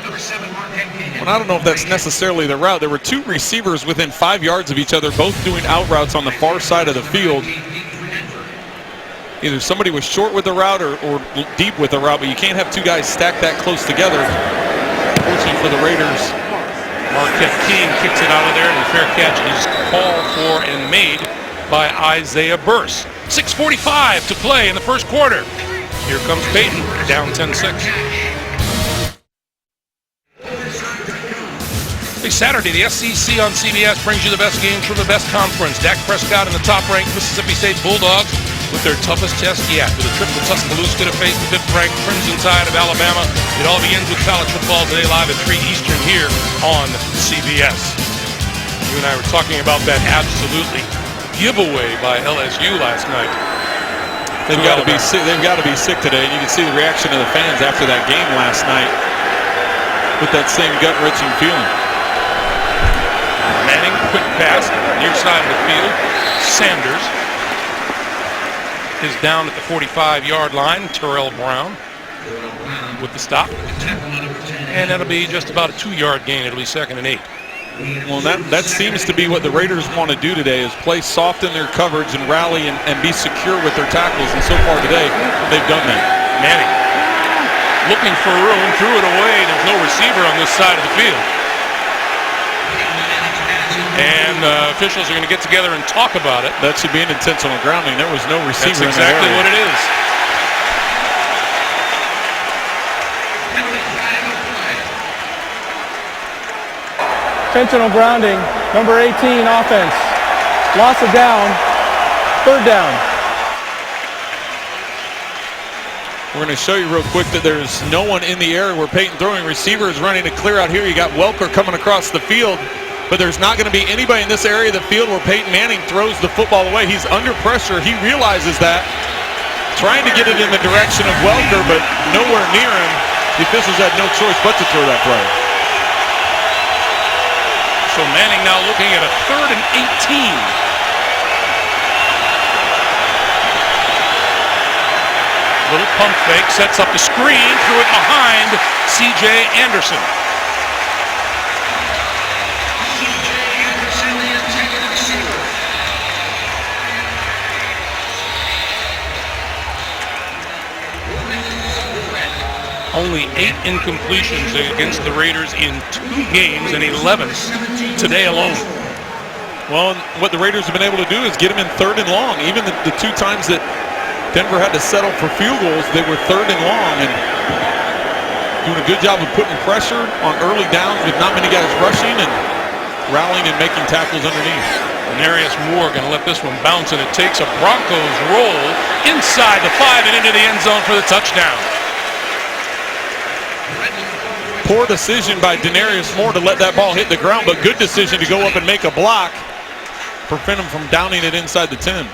Well, I don't know if that's necessarily the route. There were two receivers within 5 yards of each other, both doing out routes on the far side of the field. Either somebody was short with the route or deep with the route, but you can't have two guys stacked that close together. Fortunately for the Raiders, Marquette King kicks it out of there, and the fair catch is called for and made by Isaiah Burse. 6:45 to play in the first quarter. Here comes Peyton, down 10-6. Hey, Saturday, the SEC on CBS brings you the best games from the best conference. Dak Prescott and the top-ranked Mississippi State Bulldogs with their toughest test yet. With a trip to Tuscaloosa to face the fifth-ranked Crimson Tide of Alabama. It all begins with college football today live at 3 Eastern here on CBS. You and I were talking about that absolutely giveaway by LSU last night. they've got to be sick. They've got to be sick today, and you can see the reaction of the fans after that game last night with that same gut-wrenching feeling. Manning, quick pass, near side of the field. Sanders is down at the 45-yard line. Terrell Brown with the stop. And that'll be just about a 2-yard gain. It'll be 2nd and 8. Well, that seems to be what the Raiders want to do today, is play soft in their coverage and rally and be secure with their tackles. And so far today, they've done that. Manning looking for room, threw it away. There's no receiver on this side of the field. And officials are going to get together and talk about it. That should be an intentional grounding. There was no receiver. That's exactly what it is. Intentional grounding, number 18 offense. Loss of down, 3rd down. We're going to show you real quick that there's no one in the area where Peyton throwing. Receiver is running to clear out here. You got Welker coming across the field, but there's not going to be anybody in this area of the field where Peyton Manning throws the football away. He's under pressure. He realizes that. Trying to get it in the direction of Welker, but nowhere near him. The officials had no choice but to throw that play. So Manning now looking at a 3rd and 18. Little pump fake, sets up the screen, threw it behind C.J. Anderson. Only 8 incompletions against the Raiders in 2 games and 11 today alone. Well, what the Raiders have been able to do is get them in 3rd and long. Even the 2 times that Denver had to settle for field goals, they were 3rd and long, and doing a good job of putting pressure on early downs with not many guys rushing and rallying and making tackles underneath. Denarius Moore going to let this one bounce, and it takes a Broncos roll inside the 5 and into the end zone for the touchdown. Poor decision by Denarius Moore to let that ball hit the ground, but good decision to go up and make a block, prevent him from downing it inside the 10.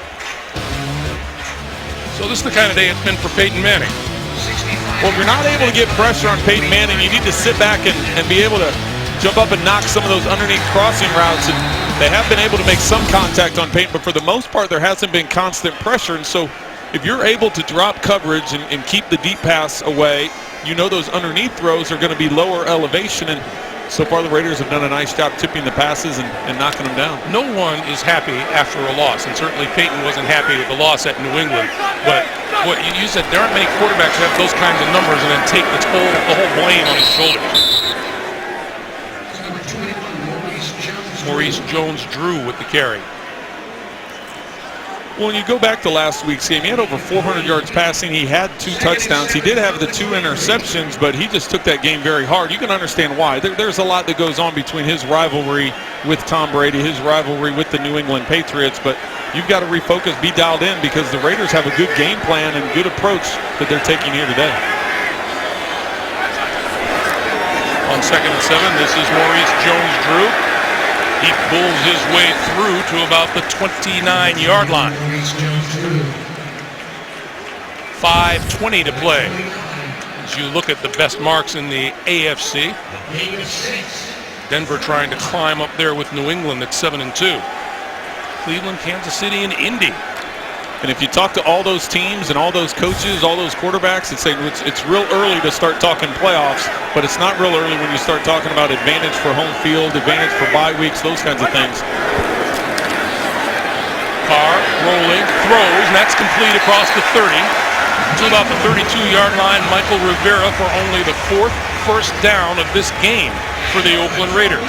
So this is the kind of day it's been for Peyton Manning. Well, if you're not able to get pressure on Peyton Manning, you need to sit back and be able to jump up and knock some of those underneath crossing routes. And they have been able to make some contact on Peyton, but for the most part, there hasn't been constant pressure. And so if you're able to drop coverage and keep the deep pass away, you know those underneath throws are going to be lower elevation, and so far the Raiders have done a nice job tipping the passes and knocking them down. No one is happy after a loss, and certainly Peyton wasn't happy with the loss at New England. But what you said, there aren't many quarterbacks who have those kinds of numbers and then take the whole blame on his shoulders. Maurice Jones-Drew with the carry. Well, when you go back to last week's game, he had over 400 yards passing. He had 2 touchdowns. He did have the 2 interceptions, but he just took that game very hard. You can understand why. There's a lot that goes on between his rivalry with Tom Brady, his rivalry with the New England Patriots, but you've got to refocus, be dialed in, because the Raiders have a good game plan and good approach that they're taking here today. On 2nd and 7, this is Maurice Jones-Drew. He pulls his way through to about the 29-yard line. 5:20 to play. As you look at the best marks in the AFC, Denver trying to climb up there with New England at 7-2. Cleveland, Kansas City, and Indy. And if you talk to all those teams and all those coaches, all those quarterbacks, it's real early to start talking playoffs, but it's not real early when you start talking about advantage for home field, advantage for bye weeks, those kinds of things. Carr rolling, throws, and that's complete across the 30 to about the 32-yard line. Michael Rivera for only the 4th first down of this game for the Oakland Raiders.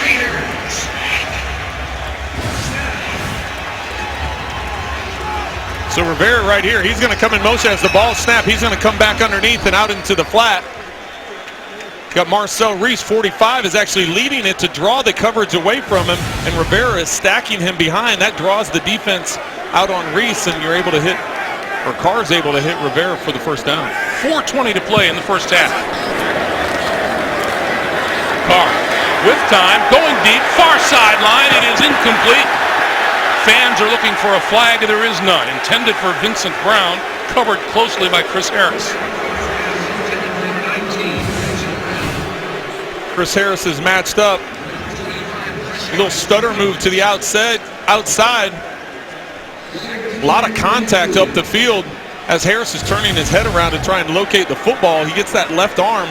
So Rivera right here, he's going to come in motion as the ball snap. He's going to come back underneath and out into the flat. Got Marcel Reese, 45, is actually leading it to draw the coverage away from him, and Rivera is stacking him behind. That draws the defense out on Reese, and you're able to hit, or Carr's able to hit Rivera for the first down. 4:20 to play in the first half. Carr with time, going deep, far sideline. It is incomplete. Fans are looking for a flag. There is none. Intended for Vincent Brown, covered closely by Chris Harris. Chris Harris is matched up. A little stutter move to the outside. A lot of contact up the field as Harris is turning his head around to try and locate the football. He gets that left arm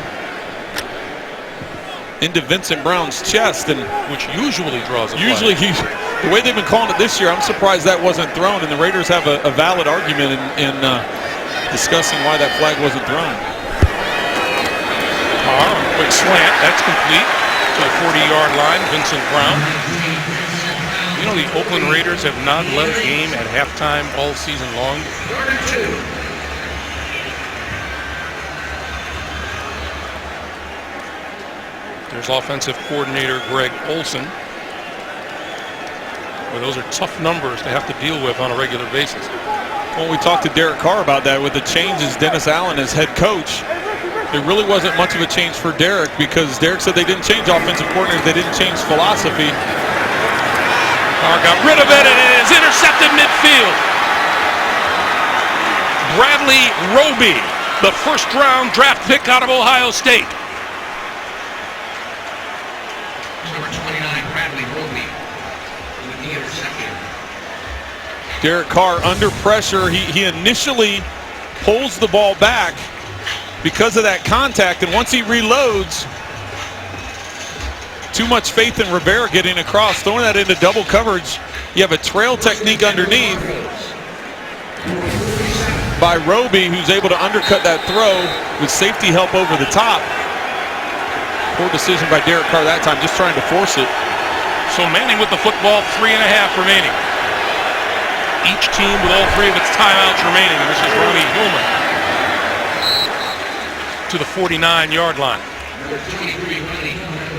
into Vincent Brown's chest, and which usually draws a flag. Usually the way they've been calling it this year, I'm surprised that wasn't thrown, and the Raiders have a valid argument in discussing why that flag wasn't thrown. Carr, quick slant, that's complete to the 40-yard line. Vincent Brown. You know, the Oakland Raiders have not led a game at halftime all season long. There's offensive coordinator Greg Olson. Well, those are tough numbers to have to deal with on a regular basis. Well, we talked to Derek Carr about that with the changes. Dennis Allen as head coach. There really wasn't much of a change for Derek because Derek said they didn't change offensive coordinators. They didn't change philosophy. Carr got rid of it, and it is intercepted midfield. Bradley Roby, the first-round draft pick out of Ohio State. Number 29, Bradley Roby, with the interception. Derek Carr under pressure. He initially pulls the ball back because of that contact, and once he reloads, too much faith in Rivera getting across, throwing that into double coverage. You have a trail technique underneath by Roby, who's able to undercut that throw with safety help over the top. Poor decision by Derek Carr that time, just trying to force it. So Manning with the football, 3.5 remaining. Each team with all 3 of its timeouts remaining, and this is Ronnie Hillman to the 49-yard line. Number 23, Ronnie Hillman.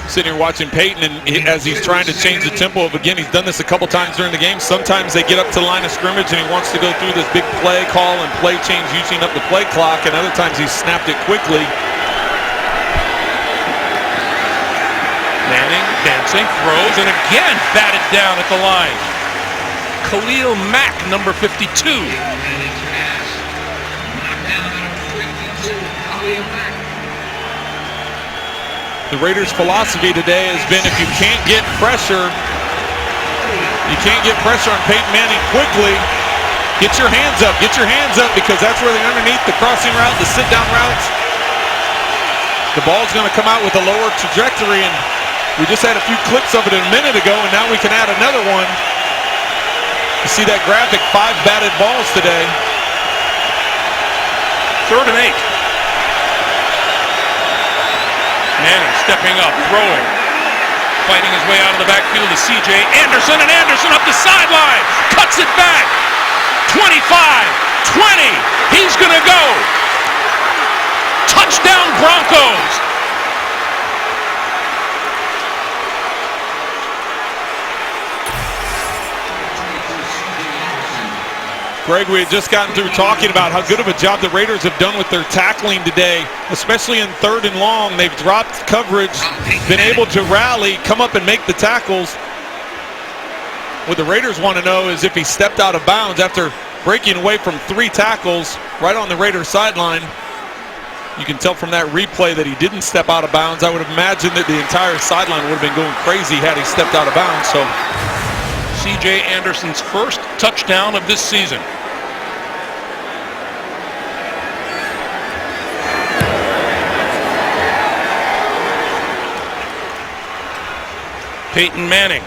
Sitting here watching Peyton, and as he's trying to change the tempo of, again, he's done this a couple times during the game. Sometimes they get up to the line of scrimmage and he wants to go through this big play call and play change using up the play clock, and other times he's snapped it quickly. Manning dancing, throws, and again batted down at the line. Khalil Mack, number 52. Manning's pass. Knocked down at 52. Khalil Mack. The Raiders' philosophy today has been if you can't get pressure on Peyton Manning quickly, get your hands up because that's where they're underneath the crossing route, the sit-down routes. The ball's going to come out with a lower trajectory, and we just had a few clips of it a minute ago, and now we can add another one. You see that graphic, 5 batted balls today. 3rd and 8. Manning stepping up, throwing, fighting his way out of the backfield to C.J. Anderson, and Anderson up the sideline, cuts it back, 25, 20, he's gonna go. Touchdown Broncos. Greg, we had just gotten through talking about how good of a job the Raiders have done with their tackling today, especially in 3rd and long. They've dropped coverage, been able to rally, come up and make the tackles. What the Raiders want to know is if he stepped out of bounds after breaking away from 3 tackles right on the Raiders sideline. You can tell from that replay that he didn't step out of bounds. I would imagine that the entire sideline would have been going crazy had he stepped out of bounds. So C.J. Anderson's first touchdown of this season. Peyton Manning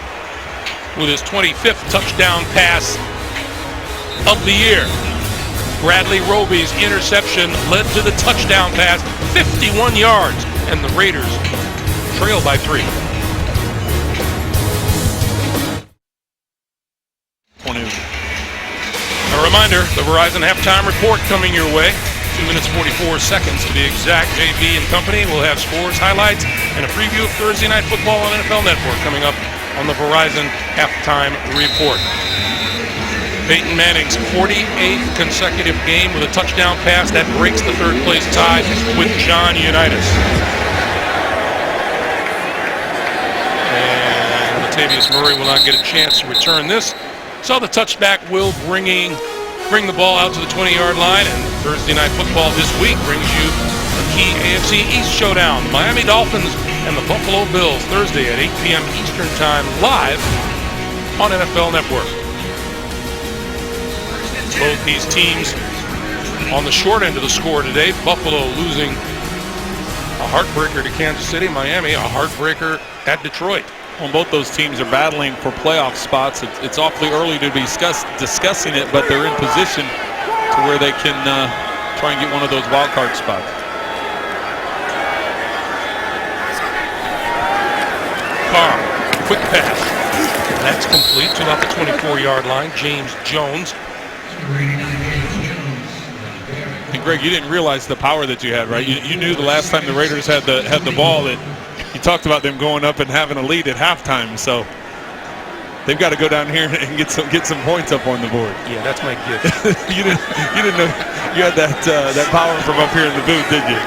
with his 25th touchdown pass of the year. Bradley Roby's interception led to the touchdown pass, 51 yards, and the Raiders trail by 3. 20. A reminder, the Verizon halftime report coming your way. 2 minutes 44 seconds to be exact. JV and company will have scores, highlights, and a preview of Thursday Night Football on NFL Network coming up on the Verizon halftime report. Peyton Manning's 48th consecutive game with a touchdown pass that breaks the third place tie with John Unitas. And Latavius Murray will not get a chance to return this. So the touchback will bring the ball out to the 20-yard line, and Thursday Night Football this week brings you a key AFC East showdown. The Miami Dolphins and the Buffalo Bills Thursday at 8 p.m. Eastern Time live on NFL Network. Both these teams on the short end of the score today. Buffalo losing a heartbreaker to Kansas City. Miami a heartbreaker at Detroit. Well, both those teams are battling for playoff spots. It's awfully early to be discussing it, but they're in position to where they can try and get one of those wild card spots. Carr, quick pass. That's complete to about the 24-yard line. James Jones. And Greg, you didn't realize the power that you had, right? You knew the last time the Raiders had the ball that you talked about them going up and having a lead at halftime. So they've got to go down here and get some points up on the board. Yeah, that's my gift. you didn't know you had that power from up here in the booth, did you?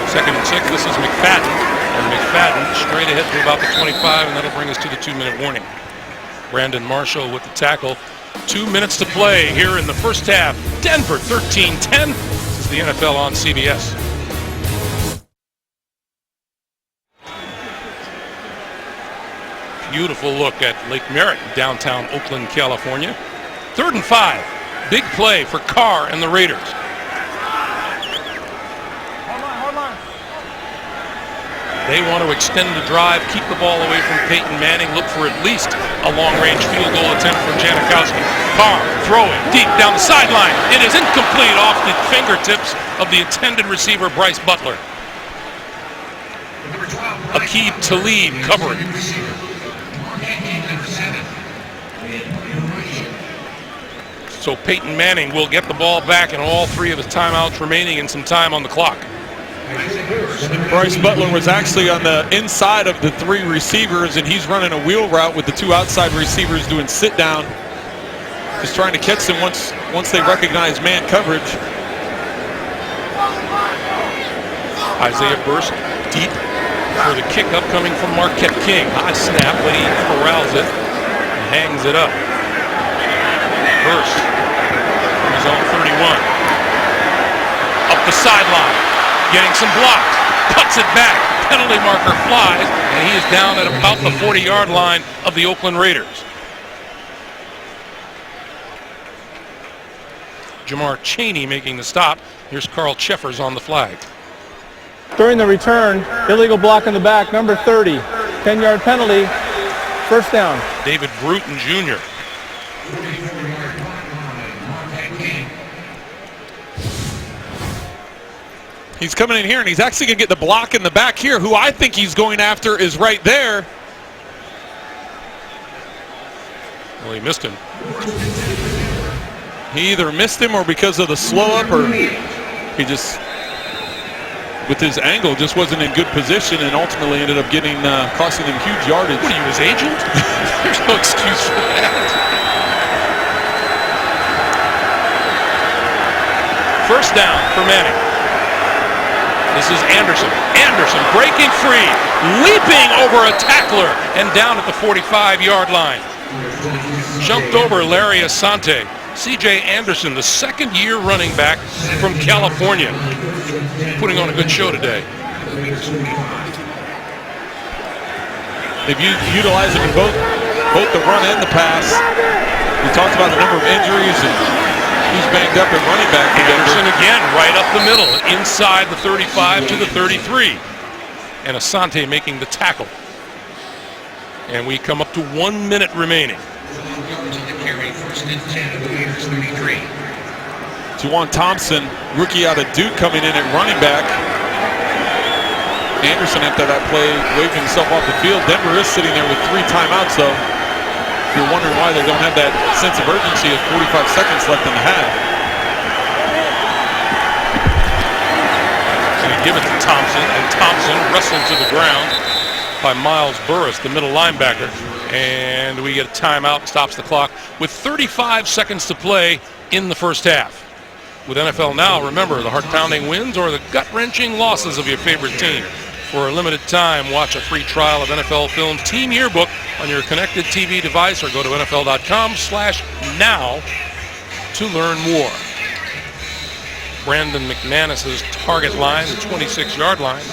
Second and 6. This is McFadden. And McFadden straight ahead to about the 25, and that'll bring us to the 2-minute warning. Brandon Marshall with the tackle. 2 minutes to play here in the first half. Denver 13-10. This is the NFL on CBS. Beautiful look at Lake Merritt, downtown Oakland, California. 3rd and 5. Big play for Carr and the Raiders. They want to extend the drive, keep the ball away from Peyton Manning, look for at least a long-range field goal attempt from Janikowski. Carr throwing deep down the sideline. It is incomplete off the fingertips of the intended receiver, Bryce Butler. Aqib Talib covering. So Peyton Manning will get the ball back and all 3 of his timeouts remaining and some time on the clock. Bryce Butler was actually on the inside of the 3 receivers, and he's running a wheel route with the 2 outside receivers doing sit down, just trying to catch them once they recognize man coverage. Isaiah Burst deep for the kick upcoming from Marquette King. High snap, but he corrals it and hangs it up. Burst from his own 31. Up the sideline. Getting some blocks, cuts it back, penalty marker flies, and he is down at about the 40-yard line of the Oakland Raiders. Jamar Chaney making the stop. Here's Carl Cheffers on the flag. During the return, illegal block in the back, number 30. 10-yard penalty, first down. David Bruton Jr. He's coming in here, and he's actually going to get the block in the back here. Who I think he's going after is right there. Well, he missed him. He either missed him or because of the slow up, or he just, with his angle, just wasn't in good position and ultimately ended up getting, costing him huge yardage. What are you, his agent? There's no excuse for that. First down for Manning. This is Anderson. Anderson breaking free, leaping over a tackler, and down at the 45-yard line. Jumped over Larry Asante. C.J. Anderson, the second-year running back from California, putting on a good show today. They've utilized him in both the run and the pass. We talked about the number of injuries and he's banged up at running back. Anderson again, right up the middle, inside the 35 to the 33. And Asante making the tackle. And we come up to 1 minute remaining. Juwan Thompson, rookie out of Duke, coming in at running back. Anderson, after that play, waved himself off the field. Denver is sitting there with 3 timeouts, though. If you're wondering why they don't have that sense of urgency, with 45 seconds left in the half. And they give it to Thompson, and Thompson wrestled to the ground by Miles Burris, the middle linebacker. And we get a timeout, stops the clock with 35 seconds to play in the first half. With NFL Now, remember the heart-pounding wins or the gut-wrenching losses of your favorite team. For a limited time, watch a free trial of NFL Films Team Yearbook on your connected TV device or go to NFL.com/now to learn more. Brandon McManus's target line, the 26-yard line.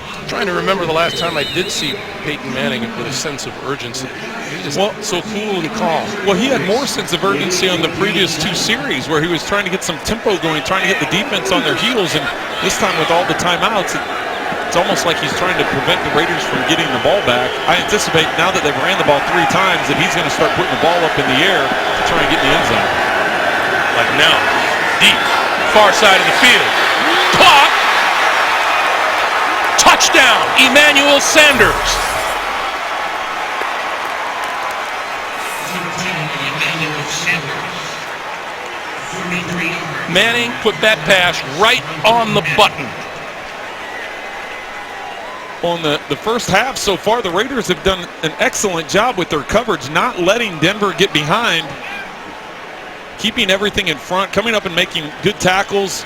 I'm trying to remember the last time I did see Peyton Manning with a sense of urgency. He was so cool and calm. Well, he had more sense of urgency on the previous 2 series where he was trying to get some tempo going, trying to get the defense on their heels, and this time with all the timeouts, it's almost like he's trying to prevent the Raiders from getting the ball back. I anticipate now that they've ran the ball 3 times that he's going to start putting the ball up in the air to try and get in the end zone. Like now, deep, far side of the field. Caught! Touchdown, Emmanuel Sanders. Manning put that pass right on the button. On the first half so far, the Raiders have done an excellent job with their coverage, not letting Denver get behind, keeping everything in front, coming up and making good tackles.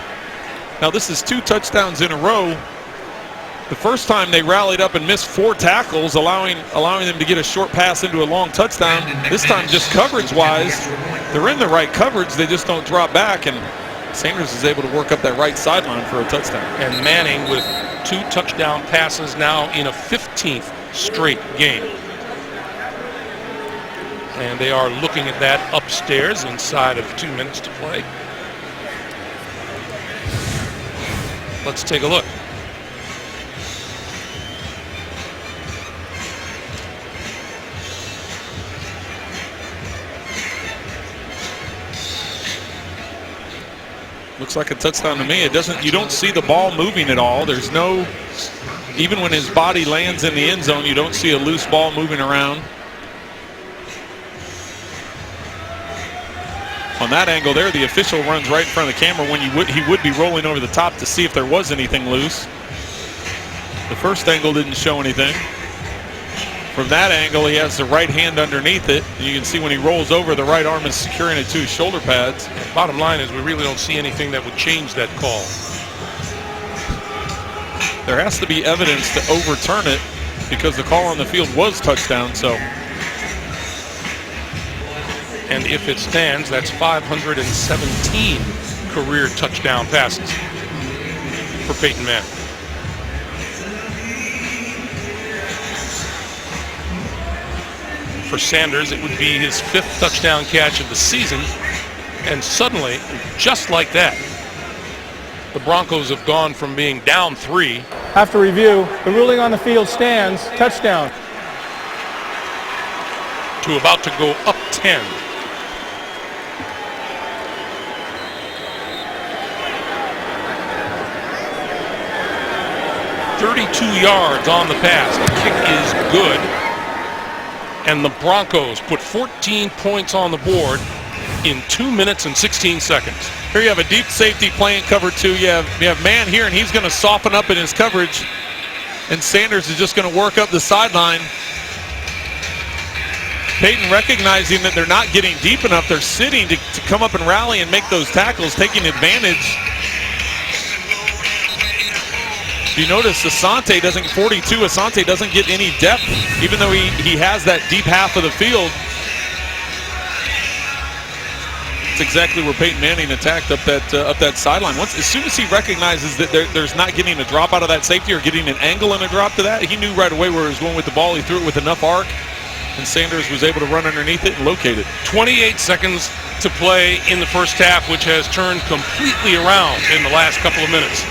Now this is 2 touchdowns in a row. The first time they rallied up and missed 4 tackles, allowing them to get a short pass into a long touchdown. This time just coverage-wise, they're in the right coverage, they just don't drop back, and Sanders is able to work up that right sideline for a touchdown. And Manning with 2 touchdown passes now in a 15th straight game. And they are looking at that upstairs inside of 2 minutes to play. Let's take a look. Looks like a touchdown to me. You don't see the ball moving at all. There's no, even when his body lands in the end zone, you don't see a loose ball moving around. On that angle there, the official runs right in front of the camera when he would be rolling over the top to see if there was anything loose. The first angle didn't show anything. From that angle, he has the right hand underneath it. You can see when he rolls over, the right arm is securing it to his shoulder pads. Bottom line is we really don't see anything that would change that call. There has to be evidence to overturn it because the call on the field was touchdown. So, and if it stands, that's 517 career touchdown passes for Peyton Manning. For Sanders, it would be his 5th touchdown catch of the season. And suddenly, just like that, the Broncos have gone from being down 3. After review, the ruling on the field stands, touchdown. To about to go up 10. .32 yards on the pass. The kick is good. And the Broncos put 14 points on the board in 2 minutes and 16 seconds. Here you have a deep safety playing cover 2. You have man here, and he's going to soften up in his coverage. And Sanders is just going to work up the sideline. Peyton recognizing that they're not getting deep enough. They're sitting to come up and rally and make those tackles, taking advantage. You notice Asante doesn't, 42, Asante doesn't get any depth, even though he has that deep half of the field. It's exactly where Peyton Manning attacked up that sideline. As soon as he recognizes that there's not getting a drop out of that safety or getting an angle and a drop to that, he knew right away where he was going with the ball. He threw it with enough arc, and Sanders was able to run underneath it and locate it. 28 seconds to play in the first half, which has turned completely around in the last couple of minutes.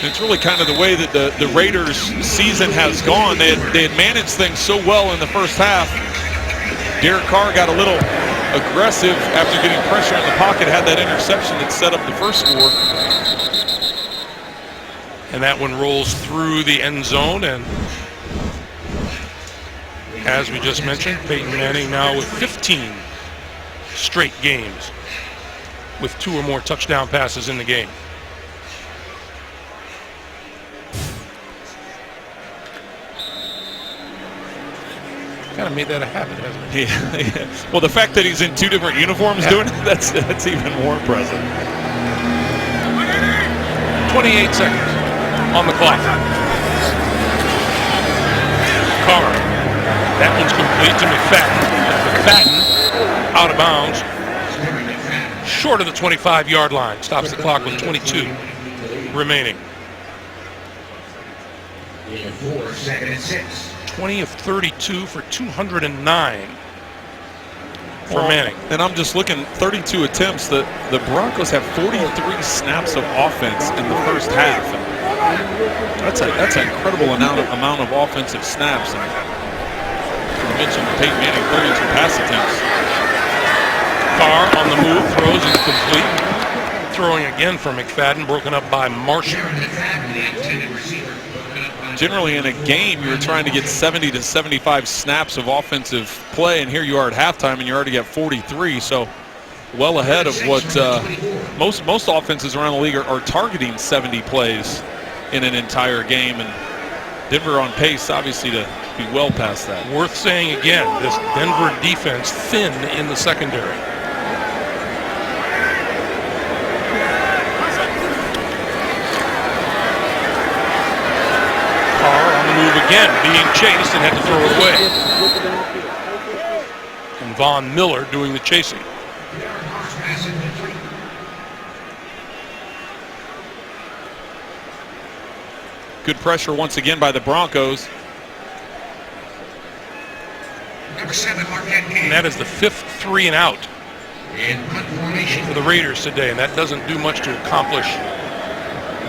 It's really kind of the way that the Raiders' season has gone. They had managed things so well in the first half. Derek Carr got a little aggressive after getting pressure in the pocket, had that interception that set up the first score. And that one rolls through the end zone. And as we just mentioned, Peyton Manning now with 15 straight games with 2 or more touchdown passes in the game. Kind of made that a habit, hasn't it? Yeah. Well, the fact that he's in 2 different uniforms doing it, that's even more impressive. 28 seconds on the clock. Carr. That one's complete to McFadden. McFadden out of bounds. Short of the 25-yard line. Stops the clock with 22 remaining. 4, 2nd and 6. 20 of 32 for 209 for Manning. And I'm just looking, 32 attempts. The Broncos have 43 snaps of offense in the first half. And that's an incredible amount of offensive snaps. And I mentioned Peyton Manning, 32 pass attempts. Carr on the move, throws incomplete. Throwing again for McFadden, broken up by Marshall. Generally in a game, you're trying to get 70 to 75 snaps of offensive play, and here you are at halftime, and you're already at 43. So well ahead of what most offenses around the league are targeting 70 plays in an entire game, and Denver on pace, obviously, to be well past that. Worth saying again, this Denver defense thin in the secondary. Move again, being chased and had to throw it away. And Von Miller doing the chasing. Good pressure once again by the Broncos. Number 7, Marquette King. And that is the 5th 3 and out for the Raiders today, and that doesn't do much to accomplish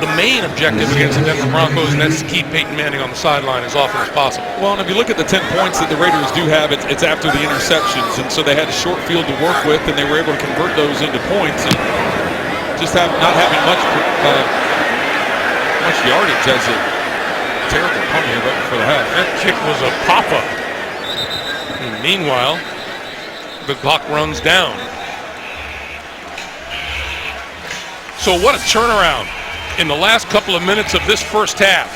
the main objective against the Denver Broncos, and that's to keep Peyton Manning on the sideline as often as possible. Well, and if you look at the 10 points that the Raiders do have, it's after the interceptions, and so they had a short field to work with, and they were able to convert those into points, and just not having much yardage as a terrible punt here right before the half. That kick was a pop-up. And meanwhile, the clock runs down. So what a turnaround in the last couple of minutes of this first half.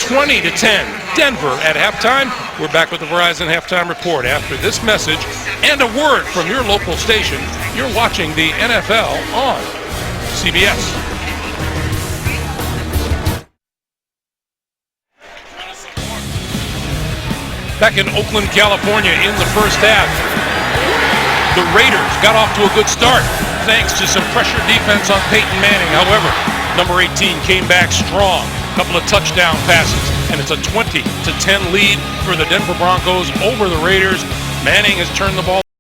20 to 10, Denver at halftime. We're back with the Verizon Halftime Report after this message and a word from your local station. You're watching the NFL on CBS. Back in Oakland, California in the first half, the Raiders got off to a good start thanks to some pressure defense on Peyton Manning. However, number 18 came back strong, a couple of touchdown passes, and it's a 20 to 10 lead for the Denver Broncos over the Raiders. Manning has turned the ball